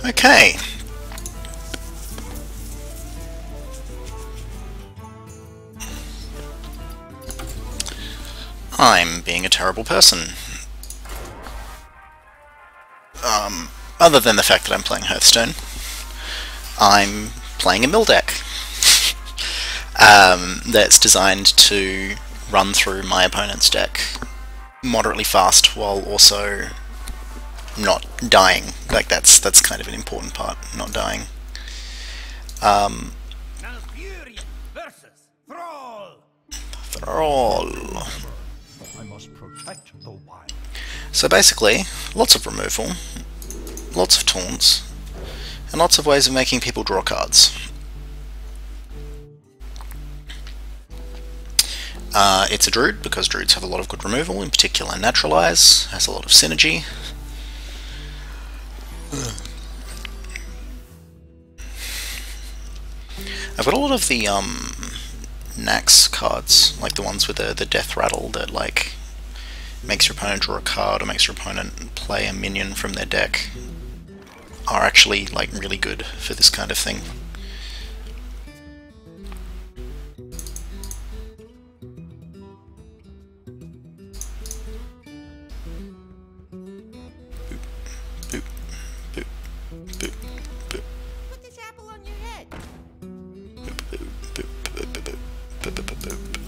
Okay. I'm being a terrible person. Other than the fact that I'm playing Hearthstone, I'm playing a mill deck that's designed to run through my opponent's deck moderately fast while also not dying. Like that's kind of an important part, not dying. Thrall. I must protect the wild. So basically, lots of removal, lots of taunts, and lots of ways of making people draw cards. It's a druid, because druids have a lot of good removal, in particular Naturalize, has a lot of synergy. I've got a lot of the Nax cards, like the ones with the death rattle that like makes your opponent draw a card or makes your opponent play a minion from their deck, are actually like really good for this kind of thing. Boop, boop, boop, boop. Put this apple on your head. Boop, boop, boop, boop, boop, boop, boop, boop, boop.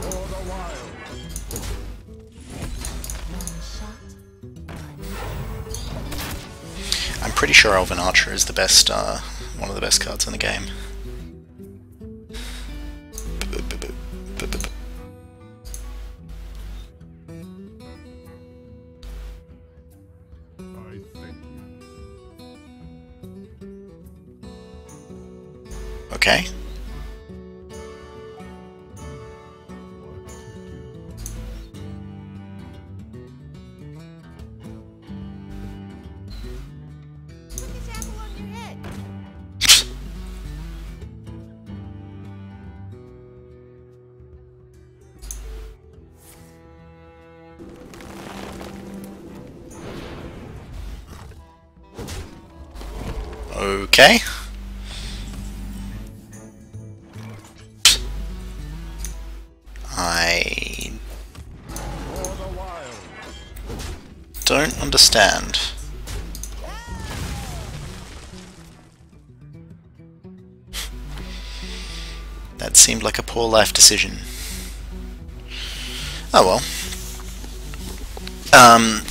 For the wild. I'm pretty sure Elven Archer is the best, one of the best cards in the game. I thank you. Okay. Put this apple on your head. Okay. I For the wild. don't understand. That seemed like a poor life decision. Oh well.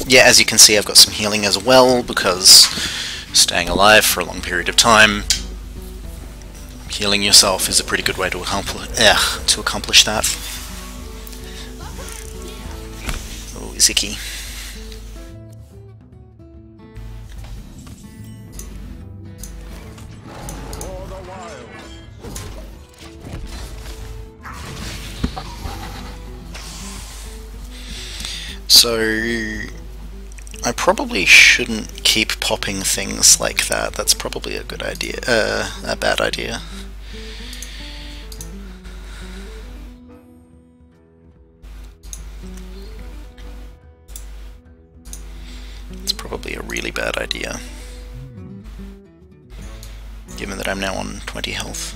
Yeah, as you can see, I've got some healing as well, because staying alive for a long period of time, healing yourself is a pretty good way to accomplish that. Oh, Ziki. For the wild. So I probably shouldn't keep popping things like that. That's probably a good idea. A bad idea. It's probably a really bad idea, given that I'm now on 20 health.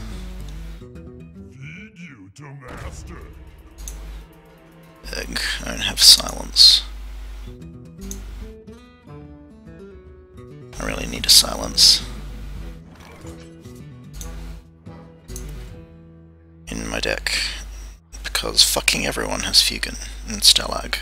Feed you to master. Egg. I don't have silence. I really need a silence in my deck, because fucking everyone has Fugen and Stalag.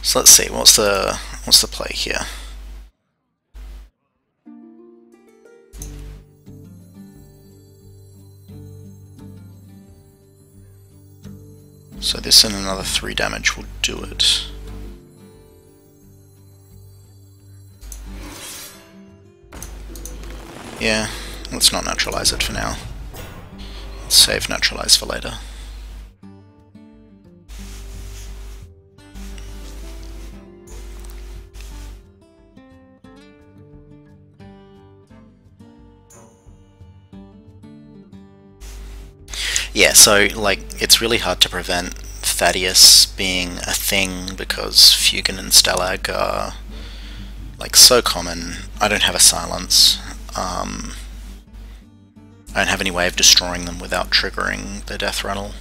So let's see, what's the play here? So this and another 3 damage will do it. Yeah, let's not naturalize it for now. Let's save naturalize for later. Yeah, so, like, it's really hard to prevent Thaddeus being a thing because Fugen and Stalag are, like, so common. I don't have a silence. I don't have any way of destroying them without triggering the death rattle.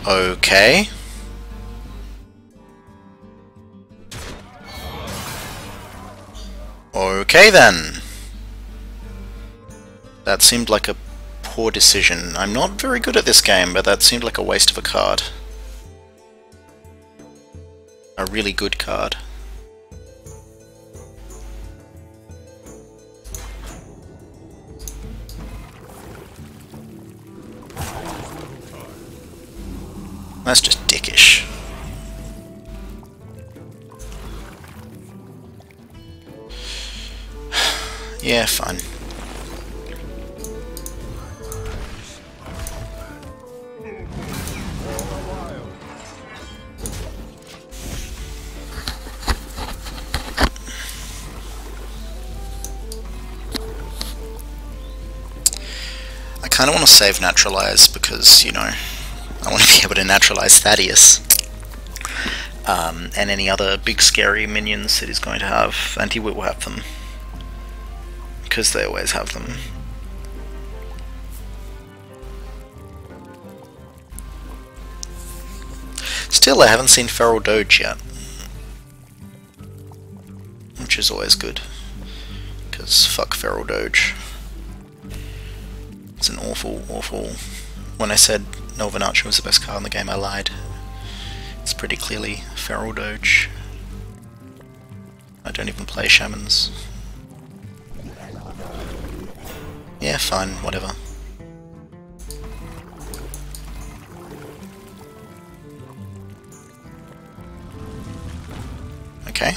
Okay. Okay then. That seemed like a poor decision. I'm not very good at this game, but that seemed like a waste of a card. A really good card. That's just dickish. Yeah, fine. I kind of want to save naturalize because, you know, I want to be able to naturalize Thaddeus and any other big scary minions that he's going to have, and he will have them because they always have them. Still, I haven't seen Feral Doge yet, which is always good because fuck Feral Doge. It's an awful... When I said Northern Archer was the best card in the game, I lied. It's pretty clearly Feral Doge. I don't even play Shamans. Yeah, fine, whatever. Okay.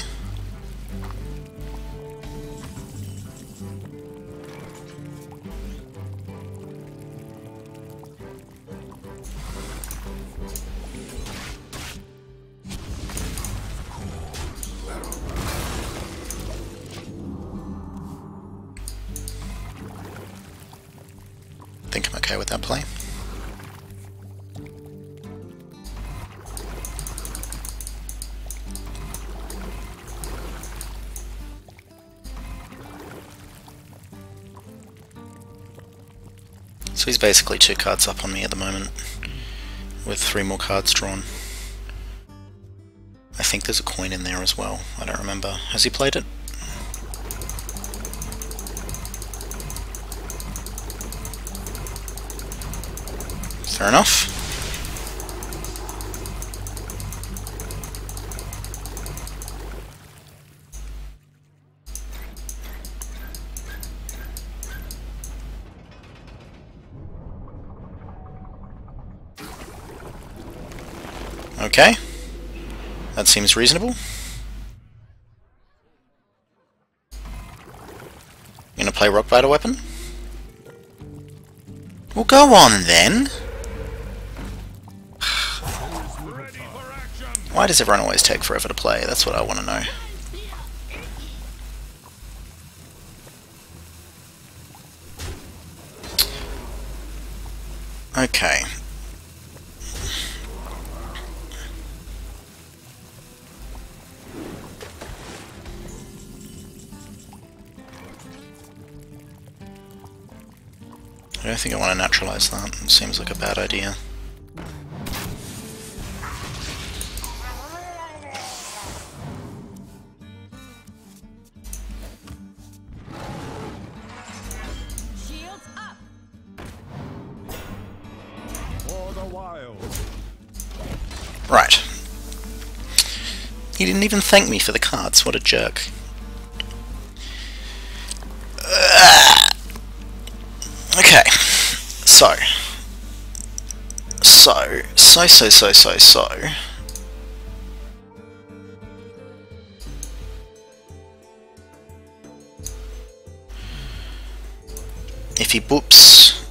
I think I'm okay with that play. So he's basically 2 cards up on me at the moment, with 3 more cards drawn. I think there's a coin in there as well, I don't remember. Has he played it? Fair enough. Okay. That seems reasonable. You gonna play Rock Vital Weapon? Well, go on then! Why does everyone always take forever to play? That's what I want to know. Okay. I don't think I want to naturalize that. It seems like a bad idea. Shields up. For the wild. Right. He didn't even thank me for the cards. What a jerk. Okay. So. If he boops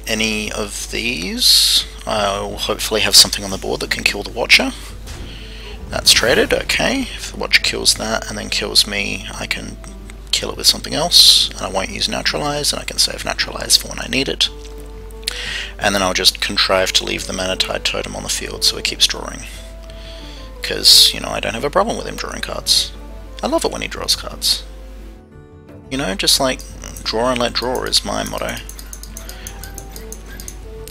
any of these, I'll hopefully have something on the board that can kill the Watcher. That's traded, okay. If the Watcher kills that and then kills me, I can kill it with something else, and I won't use Naturalize, and I can save Naturalize for when I need it. And then I'll just contrive to leave the Mana Tide Totem on the field so he keeps drawing. Because, you know, I don't have a problem with him drawing cards. I love it when he draws cards. You know, just like, draw and let draw is my motto.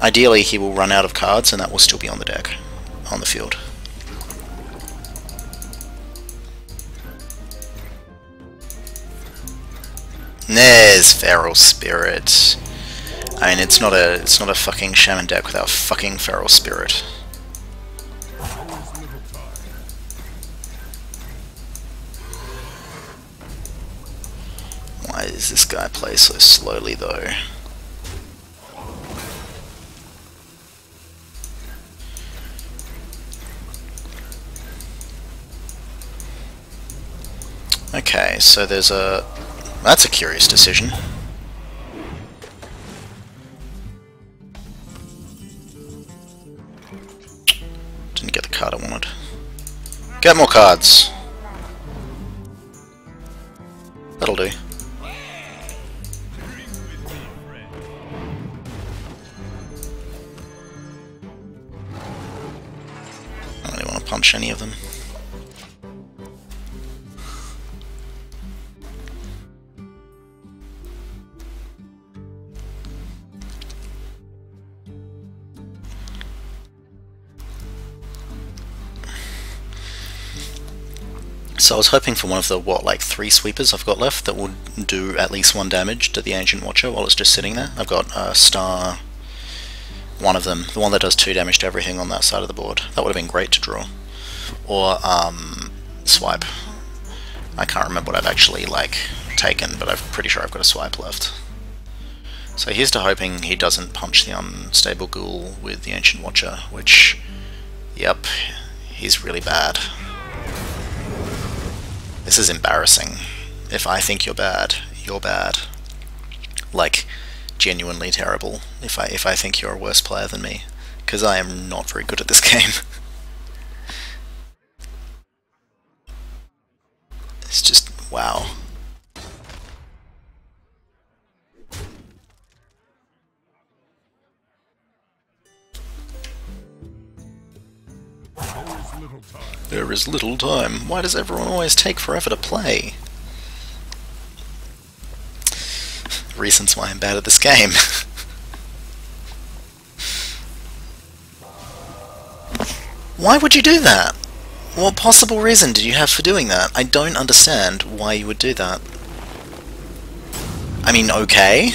Ideally, he will run out of cards and that will still be on the deck, on the field. There's Feral Spirit. I mean, it's not a fucking Shaman deck without fucking Feral Spirit. Why does this guy play so slowly, though? Okay, so there's a... That's a curious decision. Didn't get the card I wanted. Get more cards! That'll do. I don't really want to punch any of them. So I was hoping for one of the, what, like 3 sweepers I've got left that would do at least 1 damage to the Ancient Watcher while it's just sitting there. I've got Star, one of them, the one that does 2 damage to everything on that side of the board. That would have been great to draw. Or Swipe. I can't remember what I've actually, like, taken, but I'm pretty sure I've got a Swipe left. So here's to hoping he doesn't punch the Unstable Ghoul with the Ancient Watcher, which, yep, he's really bad. This is embarrassing. If I think you're bad, you're bad. Like, genuinely terrible. If I think you're a worse player than me. Because I am not very good at this game. It's just, wow. There is little time. Why does everyone always take forever to play? Reasons why I'm bad at this game. Why would you do that? What possible reason did you have for doing that? I don't understand why you would do that. I mean, okay.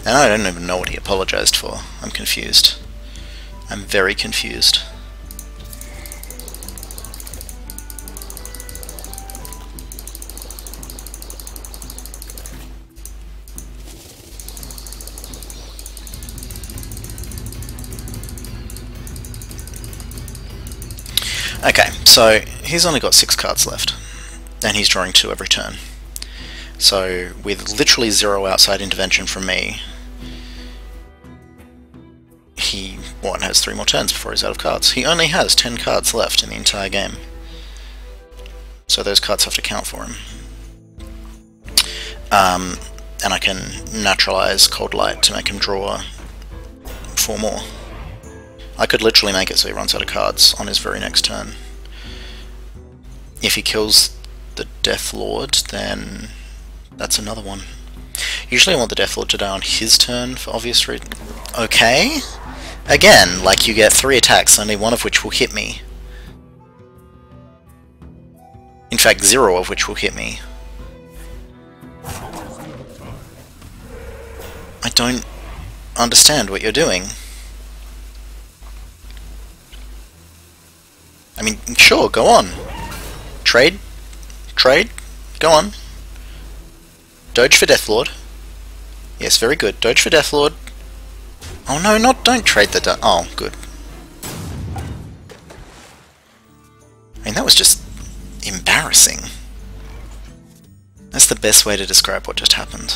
And I don't even know what he apologized for. I'm confused. I'm very confused. Okay, so he's only got 6 cards left, and he's drawing 2 every turn. So, with literally 0 outside intervention from me, he, has 3 more turns before he's out of cards. He only has 10 cards left in the entire game. So those cards have to count for him. And I can naturalize Cold Light to make him draw 4 more. I could literally make it so he runs out of cards on his very next turn. If he kills the Death Lord, then that's another one. Usually I want the Death Lord to die on his turn for obvious reasons. Okay. Again, like you get 3 attacks, only one of which will hit me. In fact, 0 of which will hit me. I don't understand what you're doing. I mean, sure, go on. Trade? Trade? Go on. Doge for Deathlord. Yes, very good. Doge for Deathlord. Oh no, don't trade the oh, good. I mean, that was just embarrassing. That's the best way to describe what just happened.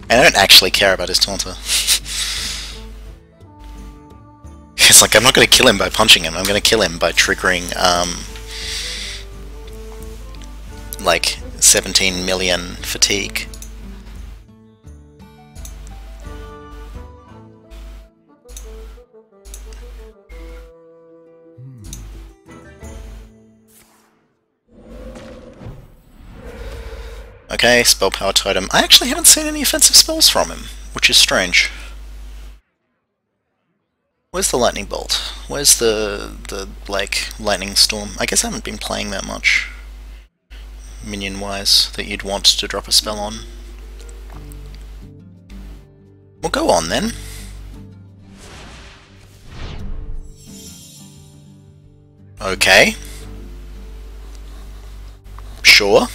I don't actually care about his Taunter. It's like, I'm not going to kill him by punching him, I'm going to kill him by triggering, like, 17 million fatigue. Okay, Spell Power Totem. I actually haven't seen any offensive spells from him, which is strange. Where's the Lightning Bolt? Where's the like, Lightning Storm? I guess I haven't been playing that much, minion-wise, that you'd want to drop a spell on. Well, go on then. Okay. Sure.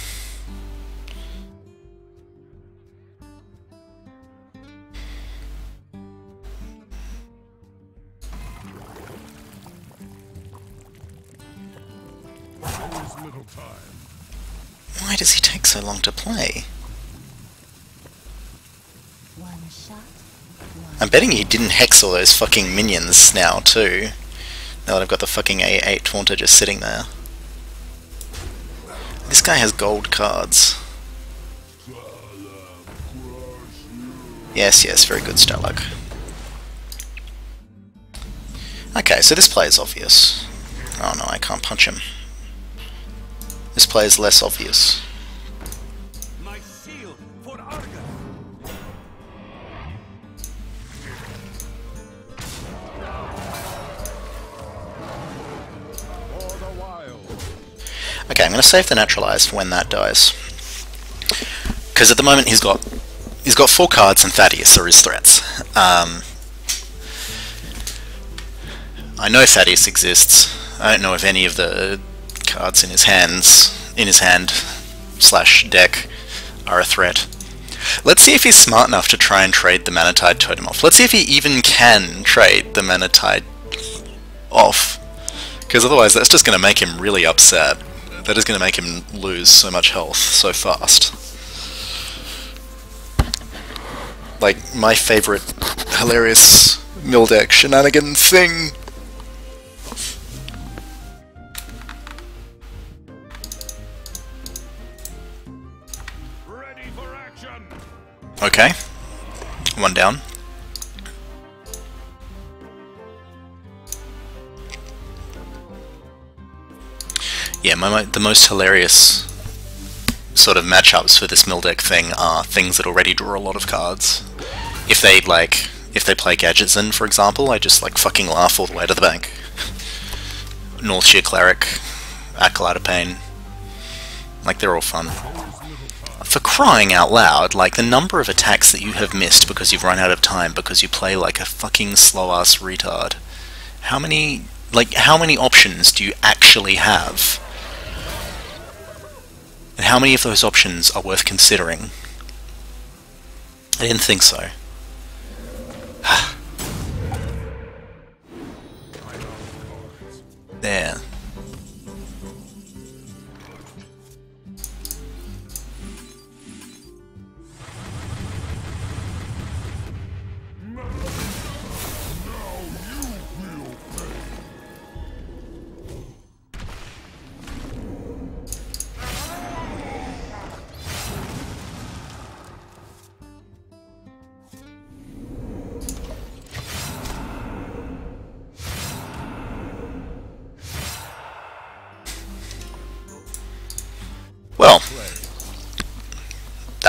Why does he take so long to play? I'm betting he didn't hex all those fucking minions now too. Now that I've got the fucking A8 Taunter just sitting there. This guy has gold cards. Yes, yes, very good, Stalag. Okay, so this play is obvious. Oh no, I can't punch him. This play is less obvious. My shield for Argus. For the wild. Okay, I'm going to save the naturalized for when that dies. Because at the moment he's got 4 cards and Thaddeus are his threats. I know Thaddeus exists. I don't know if any of the cards in his hand / deck are a threat. Let's see if he's smart enough to try and trade the Manatide Totem off. Let's see if he even can trade the Manatide off. Because otherwise that's just going to make him really upset. That is going to make him lose so much health so fast. Like, my favourite hilarious mill deck shenanigan thing. Okay, 1 down. Yeah, the most hilarious sort of matchups for this mill deck thing are things that already draw a lot of cards. If they play Gadgetzin, for example, I just like fucking laugh all the way to the bank. Northshire Cleric, Acolyte of Pain, like they're all fun. For crying out loud, like the number of attacks that you have missed because you've run out of time because you play like a fucking slow-ass retard. How many options do you actually have? And how many of those options are worth considering? I didn't think so. There.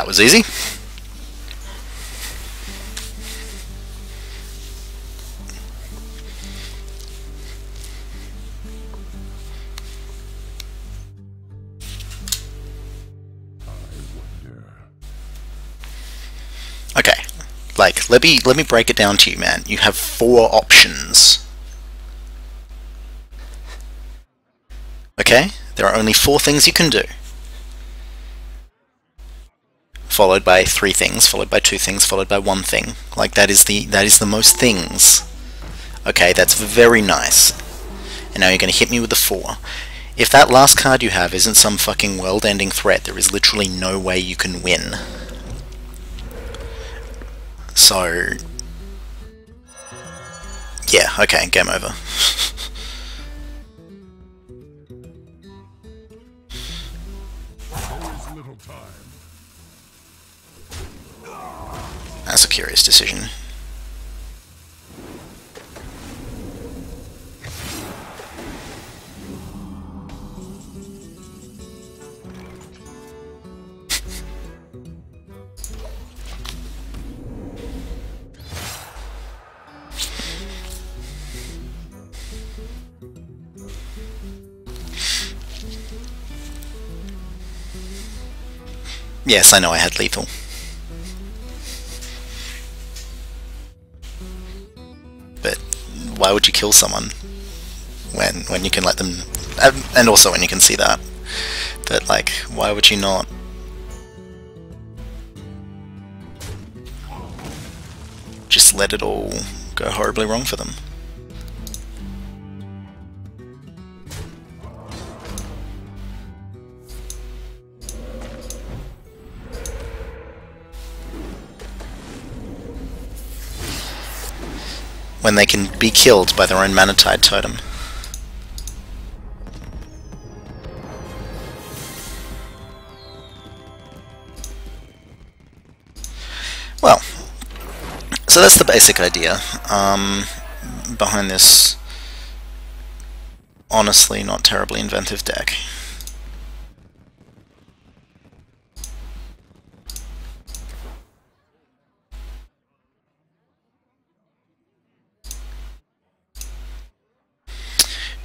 That was easy. Okay, like, let me break it down to you, man. You have 4 options. Okay? There are only 4 things you can do. Followed by 3 things, followed by 2 things, followed by 1 thing. Like, that is the most things. Okay, that's very nice. And now you're gonna hit me with the 4. If that last card you have isn't some fucking world-ending threat, there is literally no way you can win. So... yeah, okay, game over. That's a curious decision. Yes, I know I had lethal. But why would you kill someone when you can let them... and also when you can see that. But, like, why would you not? Just let it all go horribly wrong for them. When they can be killed by their own Manatide totem. Well, so that's the basic idea behind this honestly not terribly inventive deck.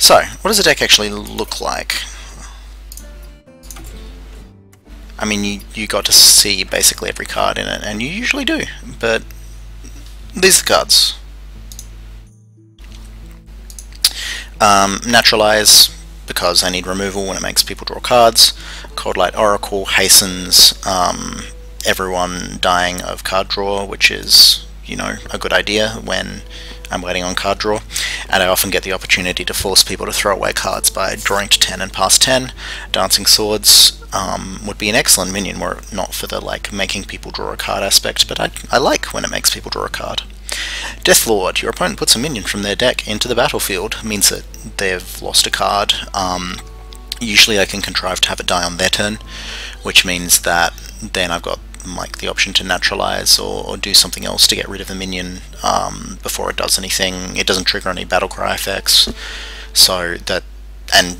So, what does the deck actually look like? I mean, you got to see basically every card in it, and you usually do, but these are the cards. Naturalize, because I need removal when it makes people draw cards. Cold Light Oracle hastens everyone dying of card draw, which is, you know, a good idea when I'm waiting on card draw, and I often get the opportunity to force people to throw away cards by drawing to 10 and past 10. Dancing Swords would be an excellent minion were it not for the, like, making people draw a card aspect, but I like when it makes people draw a card. Deathlord, your opponent puts a minion from their deck into the battlefield, means that they've lost a card. Usually I can contrive to have it die on their turn, which means that then I've got, like, the option to naturalize or do something else to get rid of the minion before it does anything. It doesn't trigger any battlecry effects, so that... and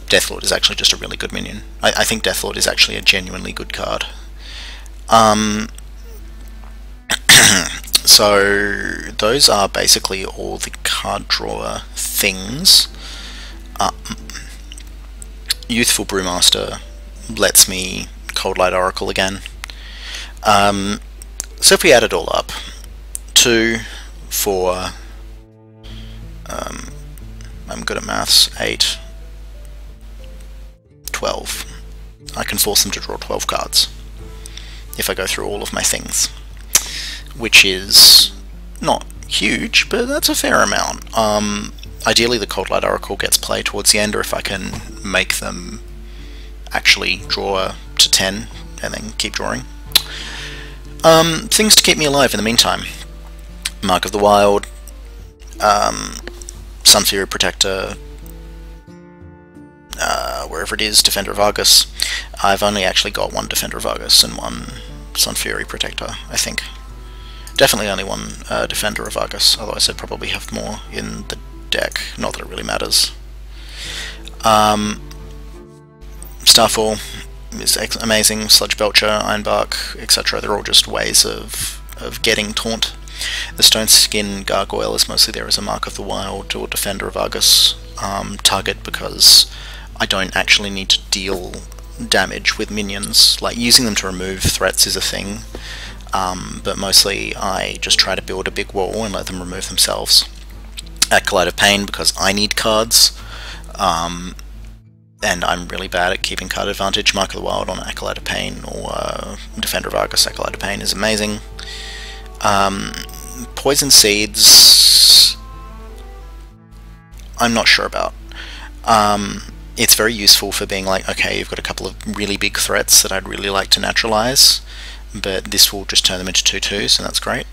Deathlord is actually just a really good minion. I think Deathlord is actually a genuinely good card. So those are basically all the card drawer things. Youthful Brewmaster lets me Cold Light Oracle again. So if we add it all up, 2, 4, I'm good at maths, 8, 12. I can force them to draw 12 cards if I go through all of my things, which is not huge, but that's a fair amount. Ideally the Cold Light Oracle gets played towards the end, or if I can make them actually draw to 10 and then keep drawing. Things to keep me alive in the meantime. Mark of the Wild, Sunfury Protector, wherever it is, Defender of Argus. I've only actually got 1 Defender of Argus and 1 Sunfury Protector, I think. Definitely only 1 Defender of Argus, otherwise I'd probably have more in the deck, not that it really matters. Starfall, is amazing. Sludge Belcher, Ironbark, etc. They're all just ways of getting taunt. The Stone Skin Gargoyle is mostly there as a Mark of the Wild or Defender of Argus target, because I don't actually need to deal damage with minions. Like, using them to remove threats is a thing, but mostly I just try to build a big wall and let them remove themselves. Acolyte of Pain, because I need cards, and I'm really bad at keeping card advantage. Mark of the Wild on Acolyte of Pain or Defender of Argus. Acolyte of Pain is amazing. Poison Seeds, I'm not sure about. It's very useful for being like, okay, you've got a couple of really big threats that I'd really like to naturalize, but this will just turn them into 2/2s, so that's great.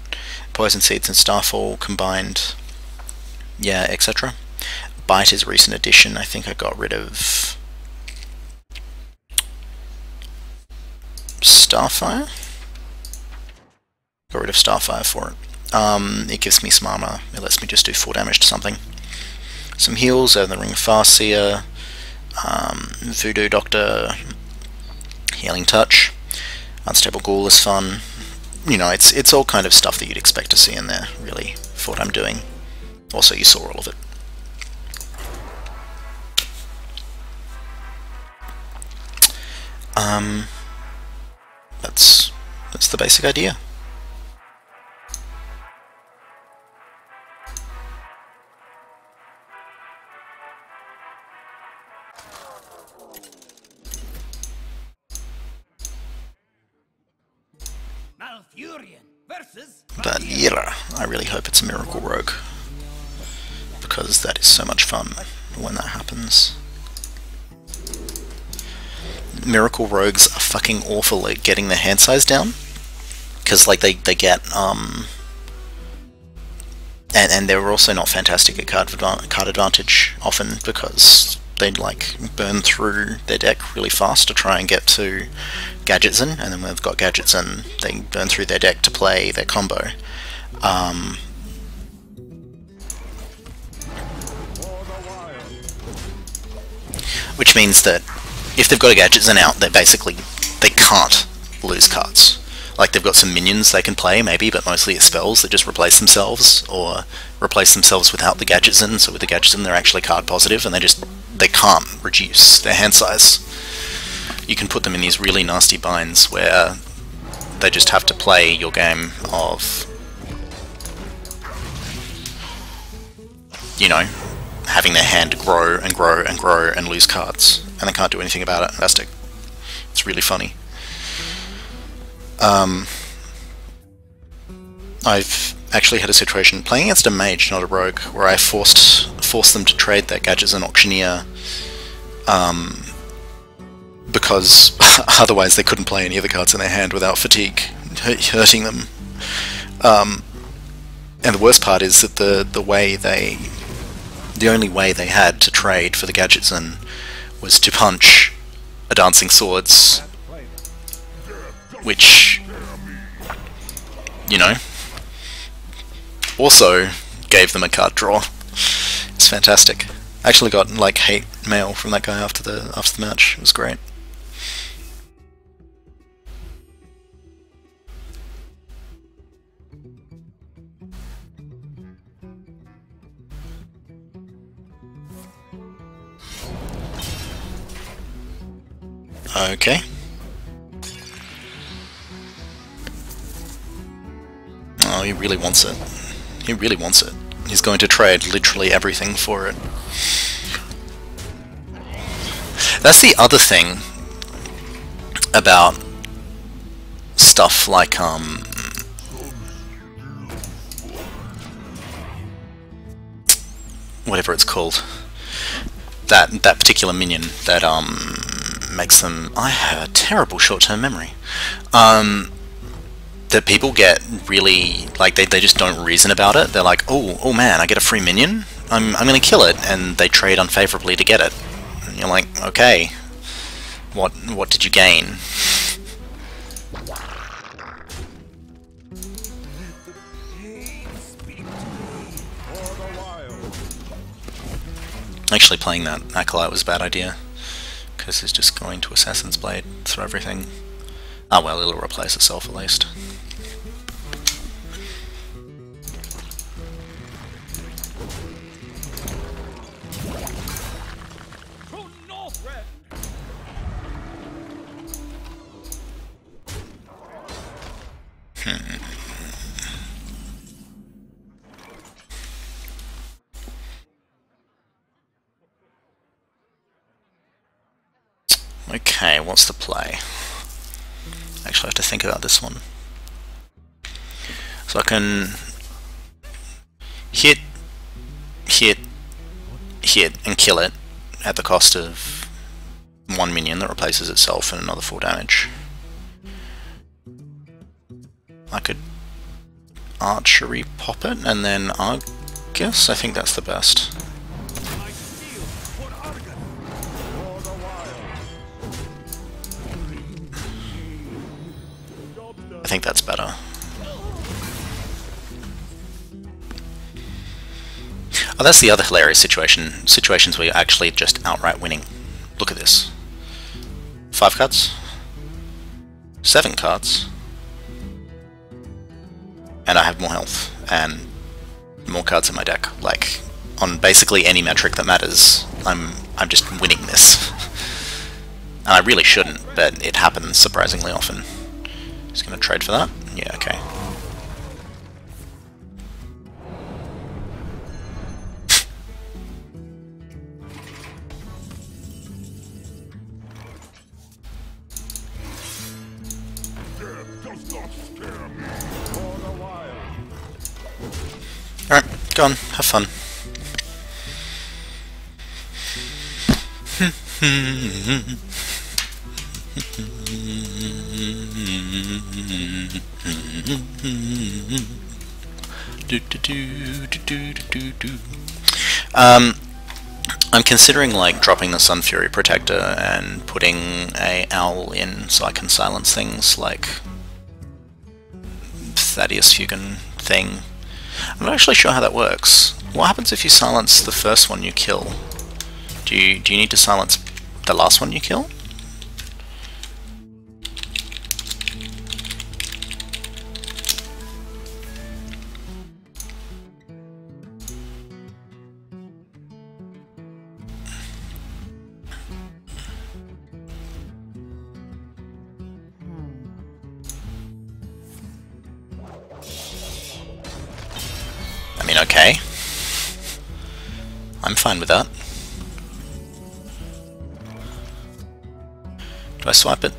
Poison Seeds and Starfall combined, yeah, etc. Bite is a recent addition. I think I got rid of Starfire? Got rid of Starfire for it. It gives me some armor. It lets me just do 4 damage to something. Some heals, the Ring of Farseer, Voodoo Doctor, Healing Touch, Unstable Ghoul is fun. You know, it's all kind of stuff that you'd expect to see in there, really, for what I'm doing. Also, you saw all of it. That's the basic idea. But yeah, I really hope it's a Miracle Rogue, because that is so much fun when that happens. Miracle Rogues are fucking awful at getting their hand size down, because like they get and they're also not fantastic at card advantage often, because they like burn through their deck really fast to try and get to gadgets in, and then when they've got gadgets in, they burn through their deck to play their combo. Which means that if they've got a gadgets in out, they can't lose cards. Like, they've got some minions they can play, maybe, but mostly it's spells that just replace themselves, or replace themselves without the gadgets in, so with the gadgets in they're actually card positive, and they can't reduce their hand size. You can put them in these really nasty binds where they just have to play your game of, you know, having their hand grow and grow and grow and lose cards, and they can't do anything about it. It's really funny. I've actually had a situation playing against a mage, not a rogue, where I forced them to trade their gadgets and auctioneer, because otherwise they couldn't play any of the cards in their hand without fatigue hurting them. And the worst part is that the only way they had to trade for the gadgets in was to punch a Dancing Swords, which, you know, also gave them a card draw. It's fantastic. I actually got like hate mail from that guy after the match. It was great. Okay. Oh, he really wants it. He really wants it. He's going to trade literally everything for it. That's the other thing about stuff like, whatever it's called. That particular minion that, makes them... I have a terrible short-term memory. That people get really, like, they just don't reason about it. They're like, oh man, I get a free minion, I'm gonna kill it, and they trade unfavorably to get it. And you're like, okay, what did you gain? Actually, playing that Acolyte was a bad idea, because it's just going to Assassin's Blade through everything. Ah well, it'll replace itself at least. Okay, what's the play? Actually, I have to think about this one. So I can hit, hit, hit, and kill it at the cost of one minion that replaces itself and another 4 damage. I could archery pop it, and then Argus. I think that's the best. I think that's better. Oh, that's the other hilarious situation. Situations where you're actually just outright winning. Look at this. 5 cards. 7 cards. And I have more health. And more cards in my deck. Like, on basically any metric that matters, I'm just winning this. And I really shouldn't, but it happens surprisingly often. Just gonna trade for that? Yeah, okay. Alright, go on, have fun. I'm considering like dropping the Sun Fury Protector and putting a owl in so I can silence things like Thaddeus Fugan thing. I'm not actually sure how that works. What happens if you silence the first one you kill? Do you need to silence the last one you kill? I mean, okay. I'm fine with that. Do I swipe it?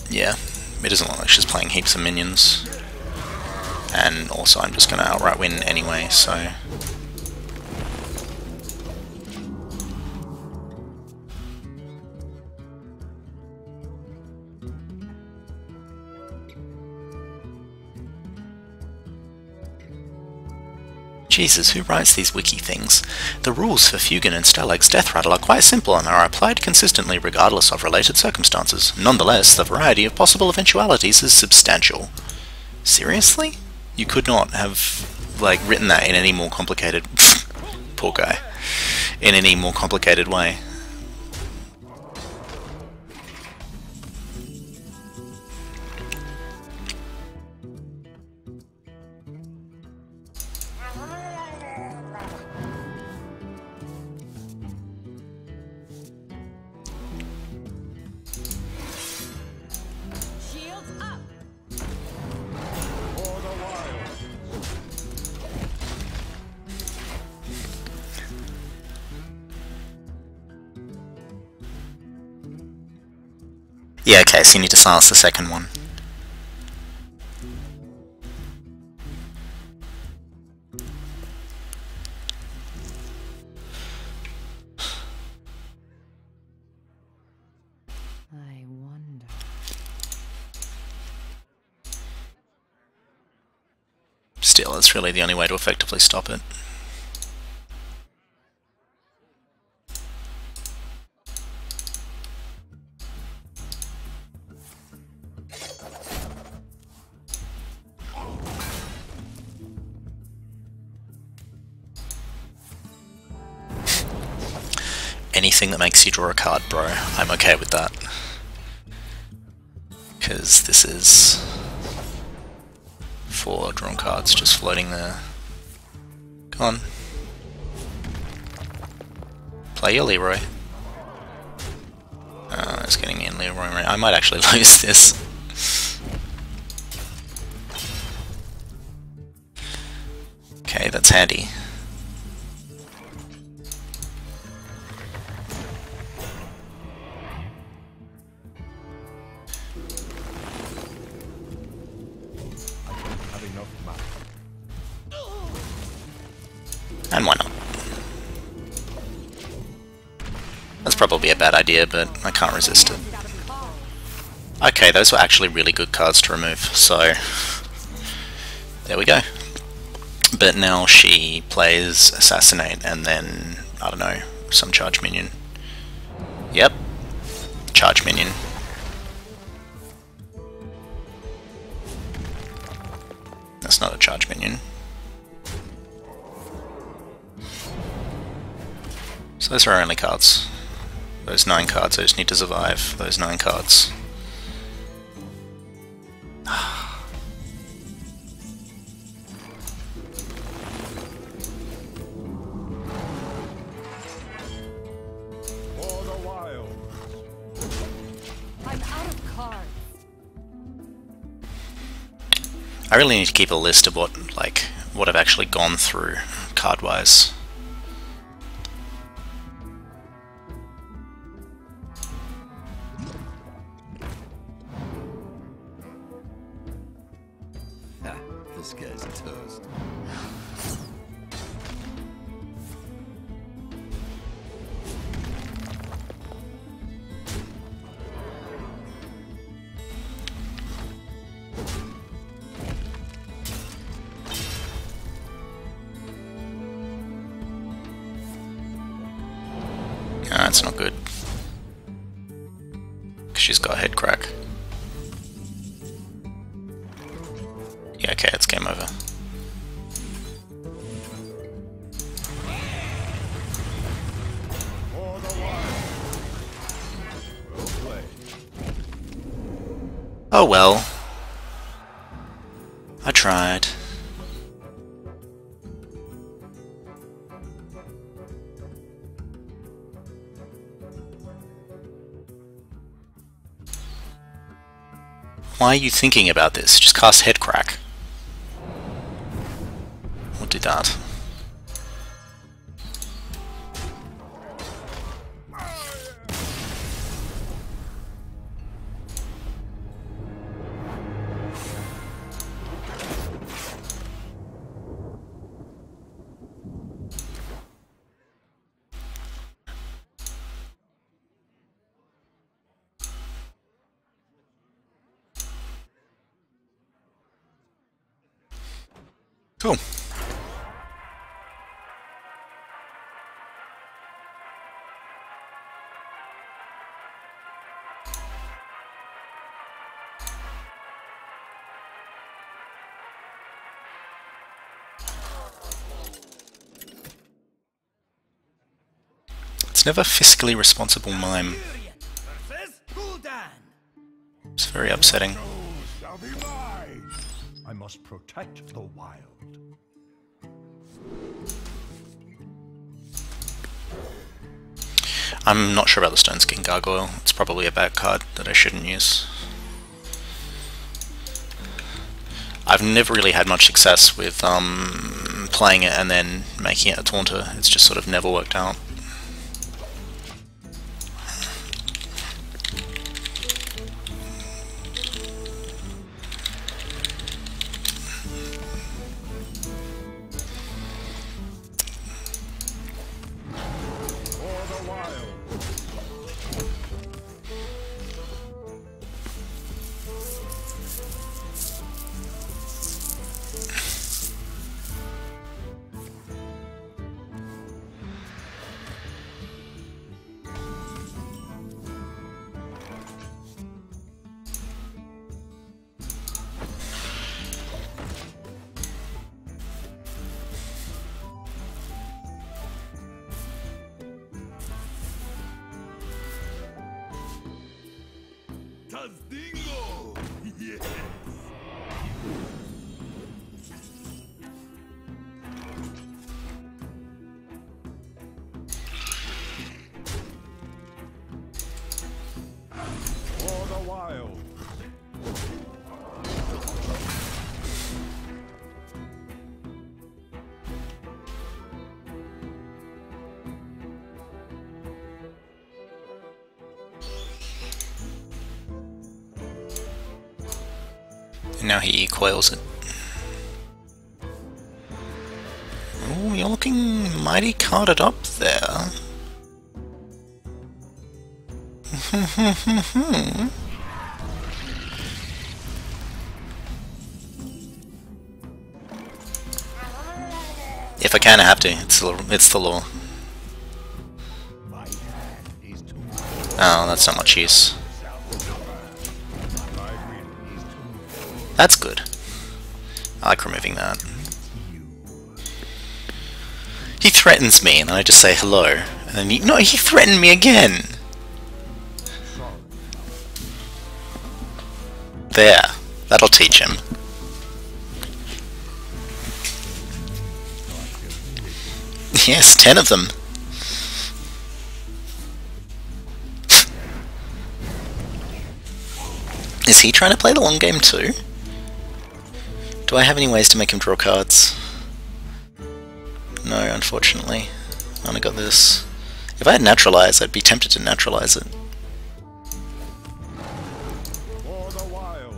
Yeah, it doesn't look like she's playing heaps of minions. And also I'm just going to outright win anyway, so... Jesus, who writes these wiki things? The rules for Fugan and Stalag Death Rattle are quite simple and are applied consistently regardless of related circumstances. Nonetheless, the variety of possible eventualities is substantial. Seriously? You could not have, like, written that in any more complicated... poor guy. In any more complicated way. Yeah, okay, so you need to silence the second one. I wonder. Still, that's really the only way to effectively stop it. anything that makes you draw a card, bro. I'm okay with that. Because this is 4 drawn cards just floating there. Come on. Play your Leroy. It's getting me in Leroy. I might actually lose this. Okay, that's handy. And why not? That's probably a bad idea, but I can't resist it. Okay, those were actually really good cards to remove, so there we go. But now she plays Assassinate and then, I don't know, some charge minion. Yep, charge minion. That's not a charge minion. So those are our only cards. Those 9 cards, I just need to survive those 9 cards. For the wild. I'm out of cards. I really need to keep a list of what I've actually gone through card-wise. This guy's toast. That's not good. 'Cause she's got a head crack. Yeah, okay, it's game over. For the wild. We'll play. Oh well. I tried. Why are you thinking about this? Just cast head crack. We'll do that. Cool. It's never fiscally responsible mime. It's very upsetting. Shall be mine. I must protect the wild. I'm not sure about the Stone Skin Gargoyle. It's probably a bad card that I shouldn't use. I've never really had much success with playing it and then making it a taunter. It's just sort of never worked out. Dingo! Yes! For the wild! And now he coils it. Oh, you're looking mighty carded up there. If I can, I have to. It's the law. Oh, that's not much use. That's good. I like removing that. He threatens me, and then I just say hello. And then no, he threatened me again! There. That'll teach him. Yes, 10 of them. Is he trying to play the long game too? Do I have any ways to make him draw cards? No, unfortunately. I only got this. If I had Naturalize, I'd be tempted to Naturalize it. For the wild!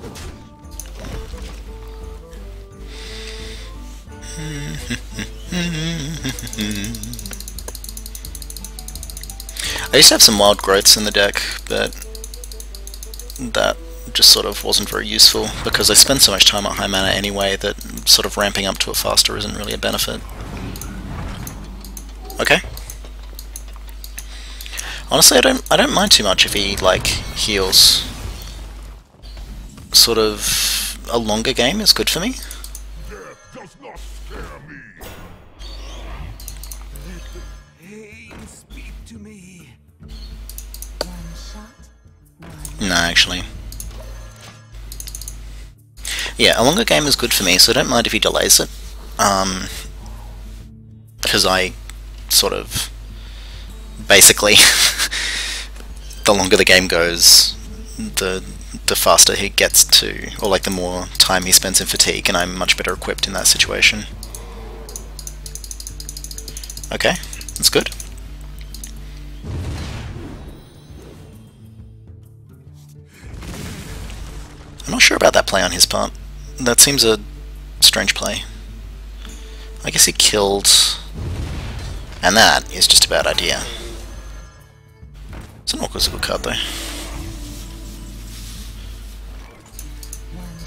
I used to have some wild growths in the deck, but that just sort of wasn't very useful because I spend so much time at high mana anyway that sort of ramping up to it faster isn't really a benefit. Okay. Honestly, I don't mind too much if he like heals. Sort of a longer game is good for me. Death does not scare me! Let the pain speak to me. One shot. No, actually. Yeah, a longer game is good for me, so I don't mind if he delays it. Because I sort of basically the longer the game goes, the faster he gets to, or like the more time he spends in fatigue, and I'm much better equipped in that situation. Okay, that's good. I'm not sure about that play on his part. That seems a strange play. I guess he killed... And that is just a bad idea. It's an awkward good card though. One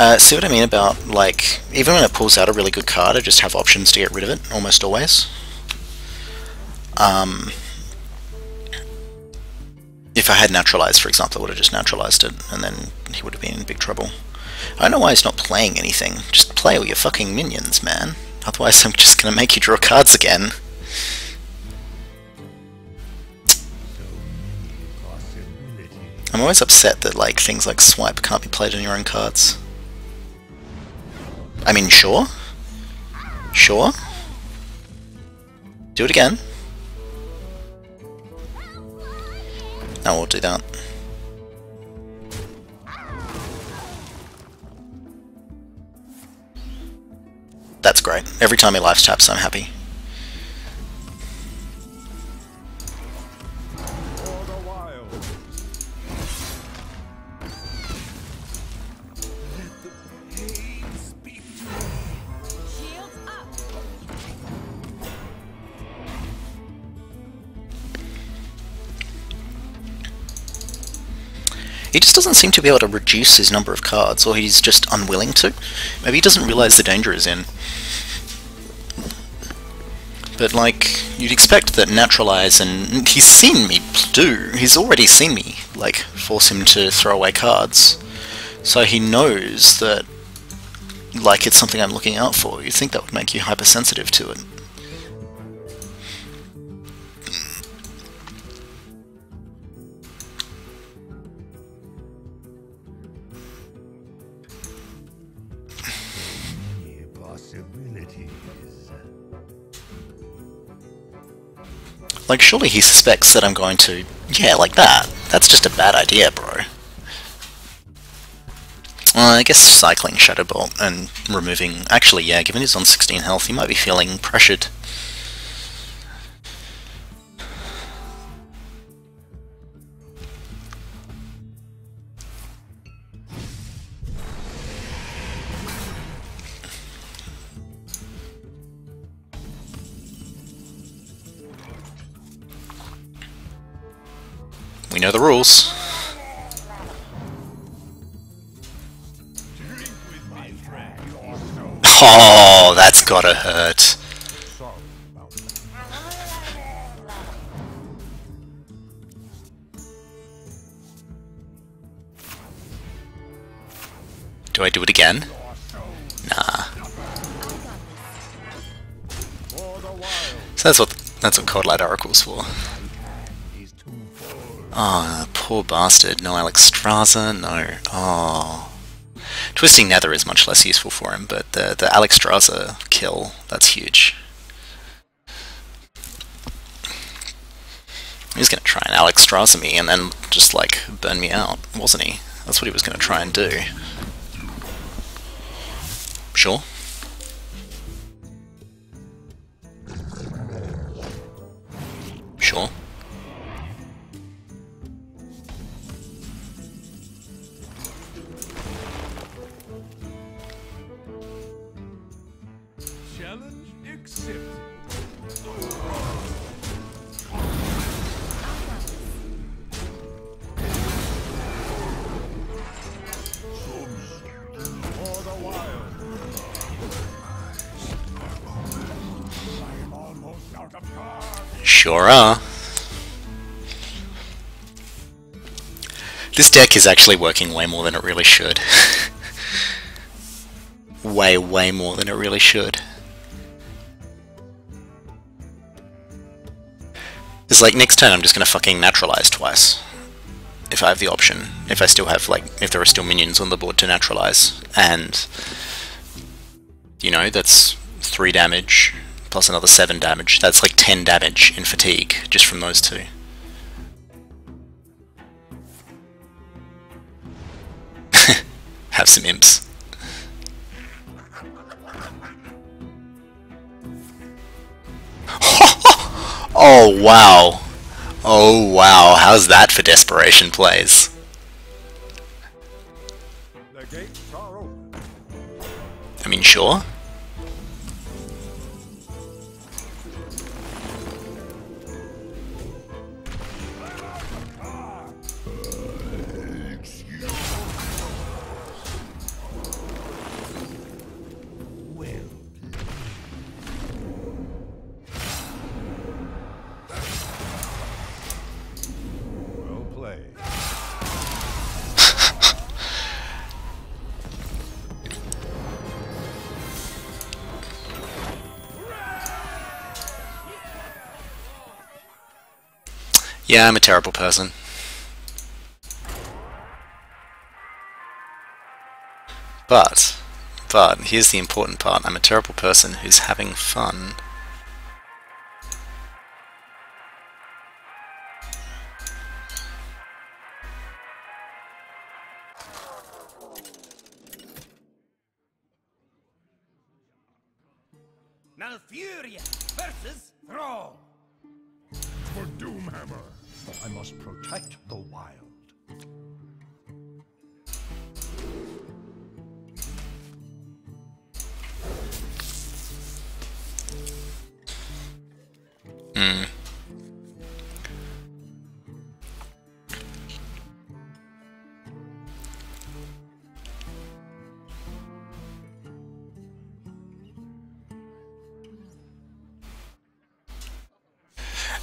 shot. See what I mean about, like, even when it pulls out a really good card, I just have options to get rid of it, almost always. If I had Naturalized, for example, I would have just Naturalized it, and then he would have been in big trouble. I don't know why he's not playing anything. Just play all your fucking minions, man. Otherwise I'm just gonna make you draw cards again. I'm always upset that, like, things like Swipe can't be played on your own cards. I mean, sure. Sure. Do it again. No, we'll do that. That's great. Every time he life taps, I'm happy. For the wild! Let the pain speak to me. Shields up. He just doesn't seem to be able to reduce his number of cards, or he's just unwilling to. Maybe he doesn't realize the danger is in. But, like, you'd expect that Naturalize, and he's seen me do, he's already seen me, like, force him to throw away cards. So he knows that like it's something I'm looking out for. You'd think that would make you hypersensitive to it. Possibilities. Like, surely he suspects that I'm going to... Yeah, like that. That's just a bad idea, bro. I guess cycling Shadow Bolt and removing... Actually, yeah, given he's on 16 health, he might be feeling pressured. We know the rules. Oh, that's gotta hurt. Do I do it again? Nah. So that's what Cold Light Oracle's for. Oh, poor bastard. No Alexstrasza, no. Oh. Twisting Nether is much less useful for him, but the Alexstrasza kill, that's huge. He was going to try and Alexstrasza me and then just, like, burn me out, wasn't he? That's what he was going to try and do. Sure. Sure. Challenge accepted. For the wild. I'm almost out of cards. Sure are. This deck is actually working way more than it really should. Way more than it really should. It's like, next turn I'm just gonna fucking naturalize twice. If I have the option. If I still have, like, if there are still minions on the board to naturalize. And, you know, that's 3 damage, plus another 7 damage. That's like 10 damage in fatigue, just from those two. Have some imps. Oh wow. Oh wow, how's that for desperation plays? The gates are open. I mean, sure. Well played. Yeah, I'm a terrible person. But here's the important part. I'm a terrible person who's having fun. Malfuria versus Thrall. For Doomhammer, I must protect the wild.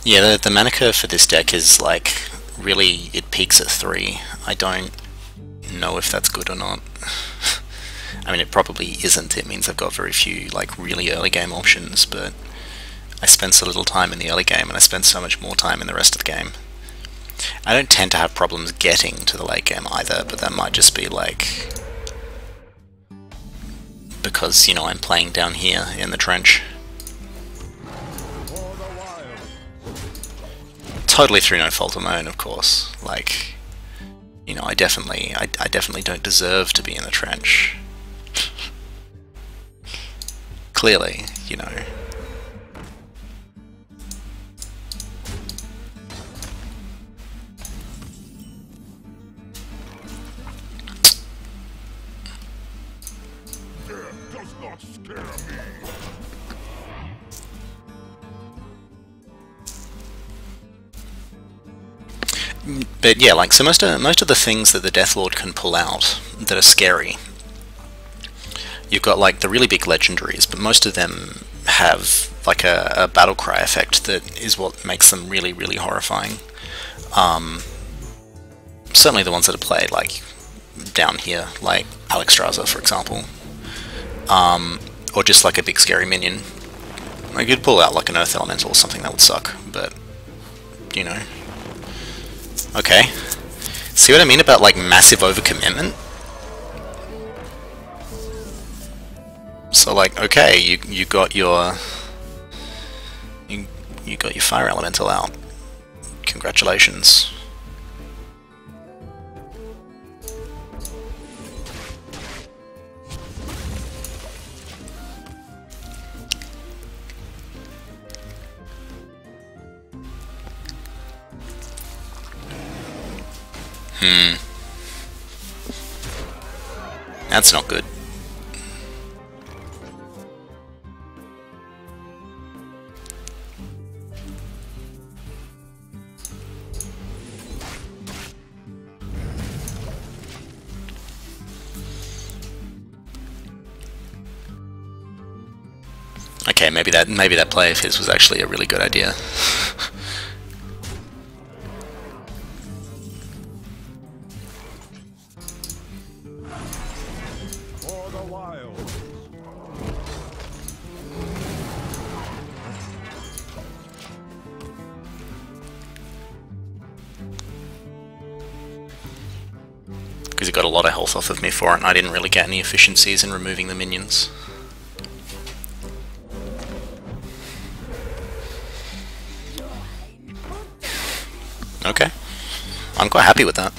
Yeah, the mana curve for this deck is like, really, it peaks at 3. I don't know if that's good or not. I mean, it probably isn't. It means I've got very few, like, really early game options, but I spend so little time in the early game, and I spend so much more time in the rest of the game. I don't tend to have problems getting to the late game either, but that might just be, like, because, you know, I'm playing down here in the trench. Totally through no fault of my own, of course. Like, you know, I definitely don't deserve to be in the trench. Clearly, you know. Death does not scare me. But yeah, like, so most of the things that the Death Lord can pull out that are scary, you've got, like, the really big legendaries, but most of them have, like, a battle cry effect that is what makes them really, really horrifying. Certainly the ones that are played, like, down here, like Alexstrasza, for example. Or just, like, a big scary minion. I could pull out, like, an Earth Elemental or something, that would suck, but, you know. Okay. See what I mean about, like, massive overcommitment? So, like, okay, you got your you got your fire elemental out. Congratulations. That's not good. Okay, maybe that play of his was actually a really good idea. For the wild. Because he got a lot of health off of me for it, and I didn't really get any efficiencies in removing the minions. Okay. I'm quite happy with that.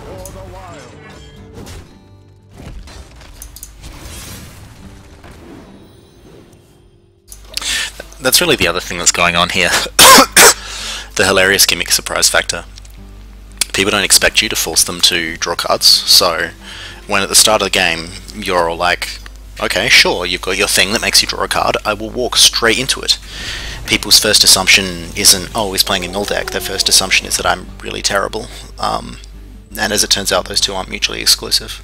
For the wild. That's really the other thing that's going on here. The hilarious gimmick surprise factor. People don't expect you to force them to draw cards, so when at the start of the game you're all like, okay, sure, you've got your thing that makes you draw a card, I will walk straight into it. People's first assumption isn't, oh, he's playing a mill deck. Their first assumption is that I'm really terrible. And as it turns out, those two aren't mutually exclusive.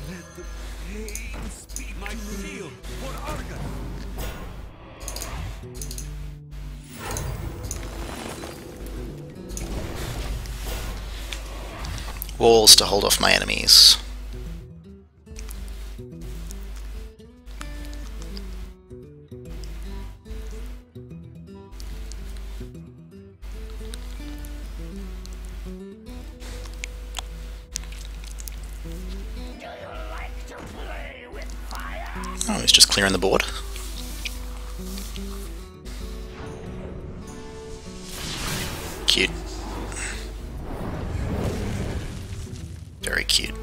Let the pains be my shield for Argon. Walls to hold off my enemies. Oh, he's just clearing the board. Cute. Very cute.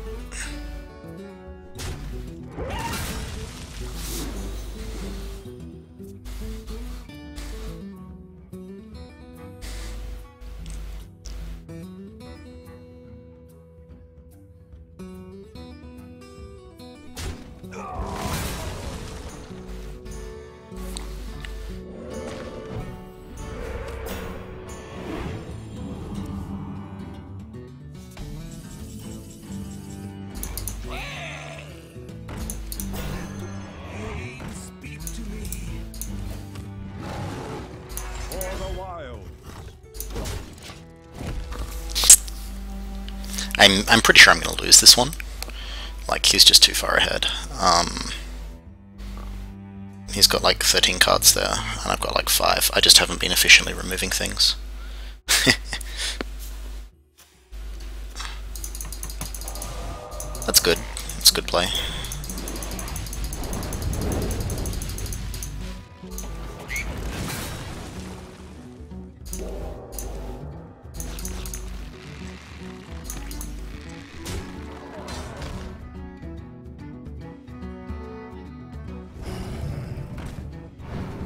I'm pretty sure I'm gonna lose this one. Like, he's just too far ahead. He's got like 13 cards there, and I've got like 5. I just haven't been efficiently removing things. That's good. That's good play.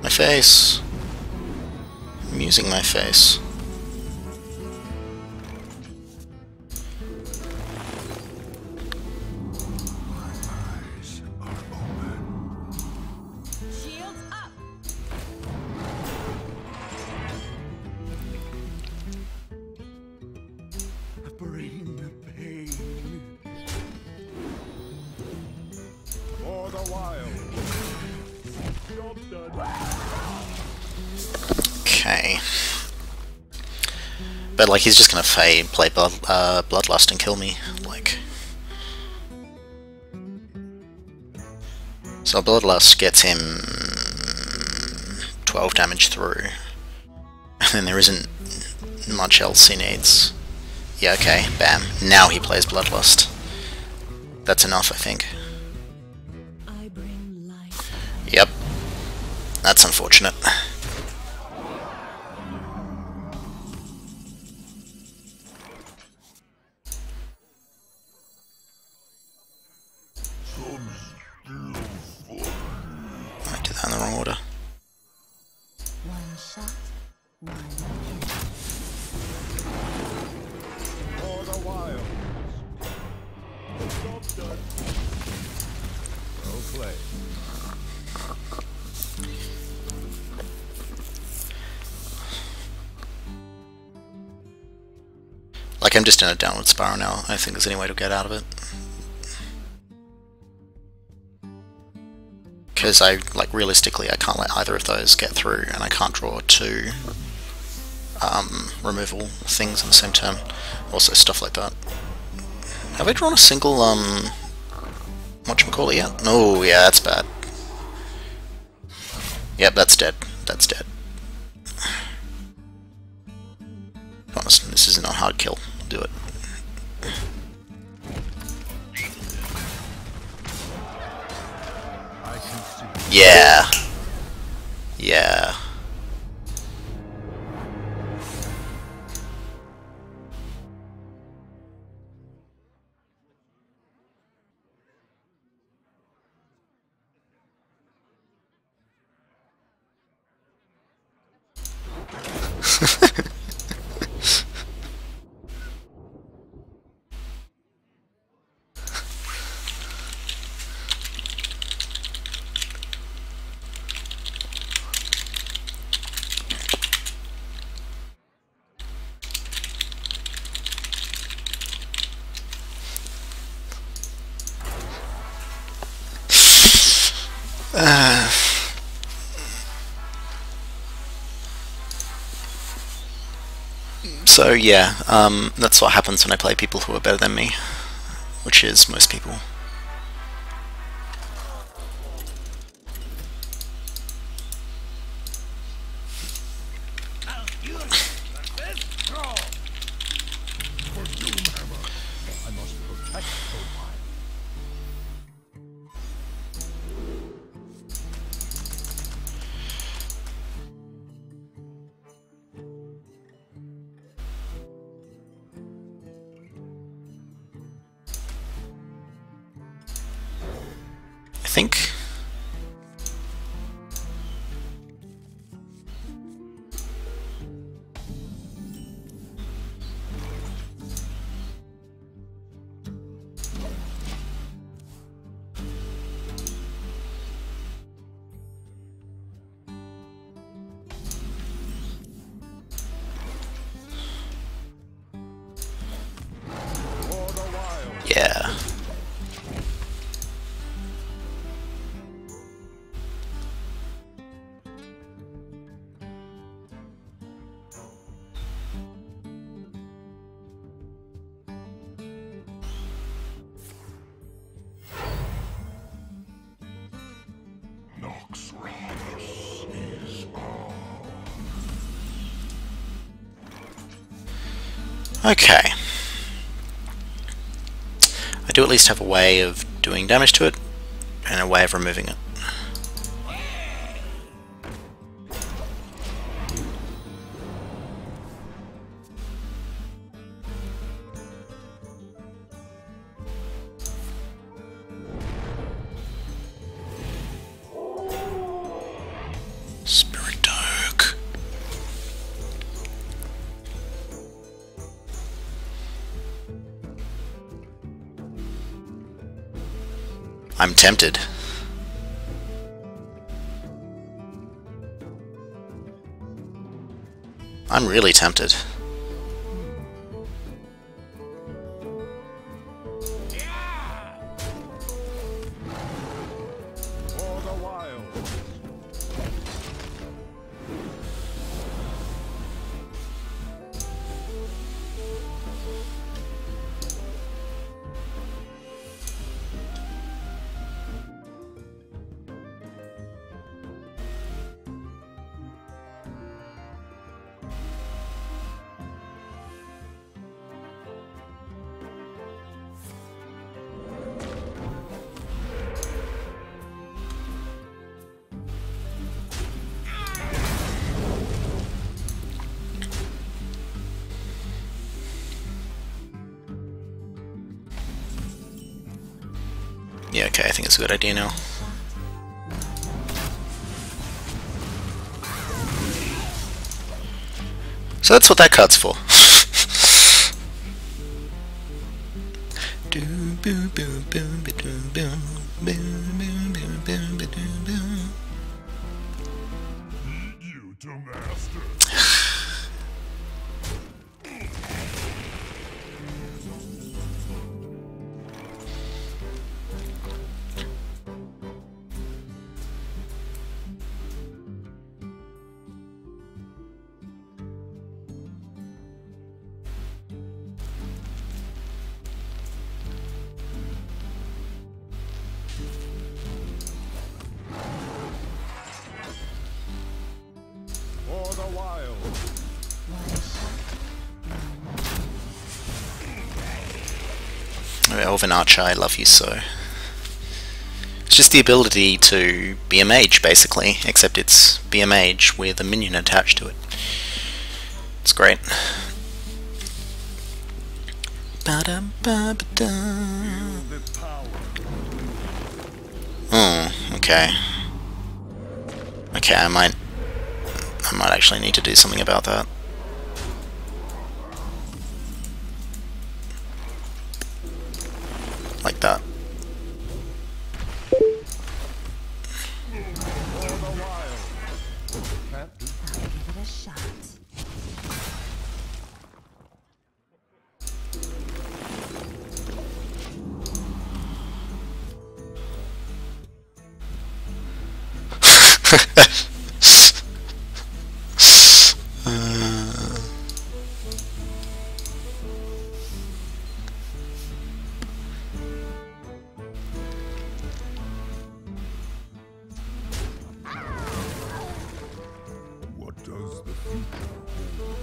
My face. I'm using my face. Shields up. Bring the pain. For the wild. Job done. Okay. But like, he's just gonna play Bloodlust and kill me. Like, so Bloodlust gets him 12 damage through, and then there isn't much else he needs. Yeah, okay, bam. Now he plays Bloodlust. That's enough, I think. I bring life. Yep. That's unfortunate. I did that in the wrong order. One shot, one kill. For the wild. Job done. Well played. Like, I'm just in a downward spiral now. I don't think there's any way to get out of it. Because like, realistically, I can't let either of those get through, and I can't draw 2 removal things in the same turn. Also, stuff like that. Have I drawn a single, whatchamacallit yet? Oh, yeah, that's bad. Yep, that's dead. That's dead. Honest, this isn't a hard kill. I'll do it. I can see. Yeah. Yeah. So yeah, that's what happens when I play people who are better than me, which is most people. For Doomhammer. I must protect the wild. I think. For the wild. Yeah. Okay. I do at least have a way of doing damage to it, and a way of removing it. Spirit Oak. I'm tempted. I'm really tempted. For the wild. Yeah, okay, I think it's a good idea now. So that's what that card's for. You to master. For the wild. Elven Archer, I love you so. It's just the ability to be a mage, basically, except it's be a mage with a minion attached to it. It's great. Oh, okay. Okay, I might actually need to do something about that. Like that. I'll give it a shot. What does the future hold?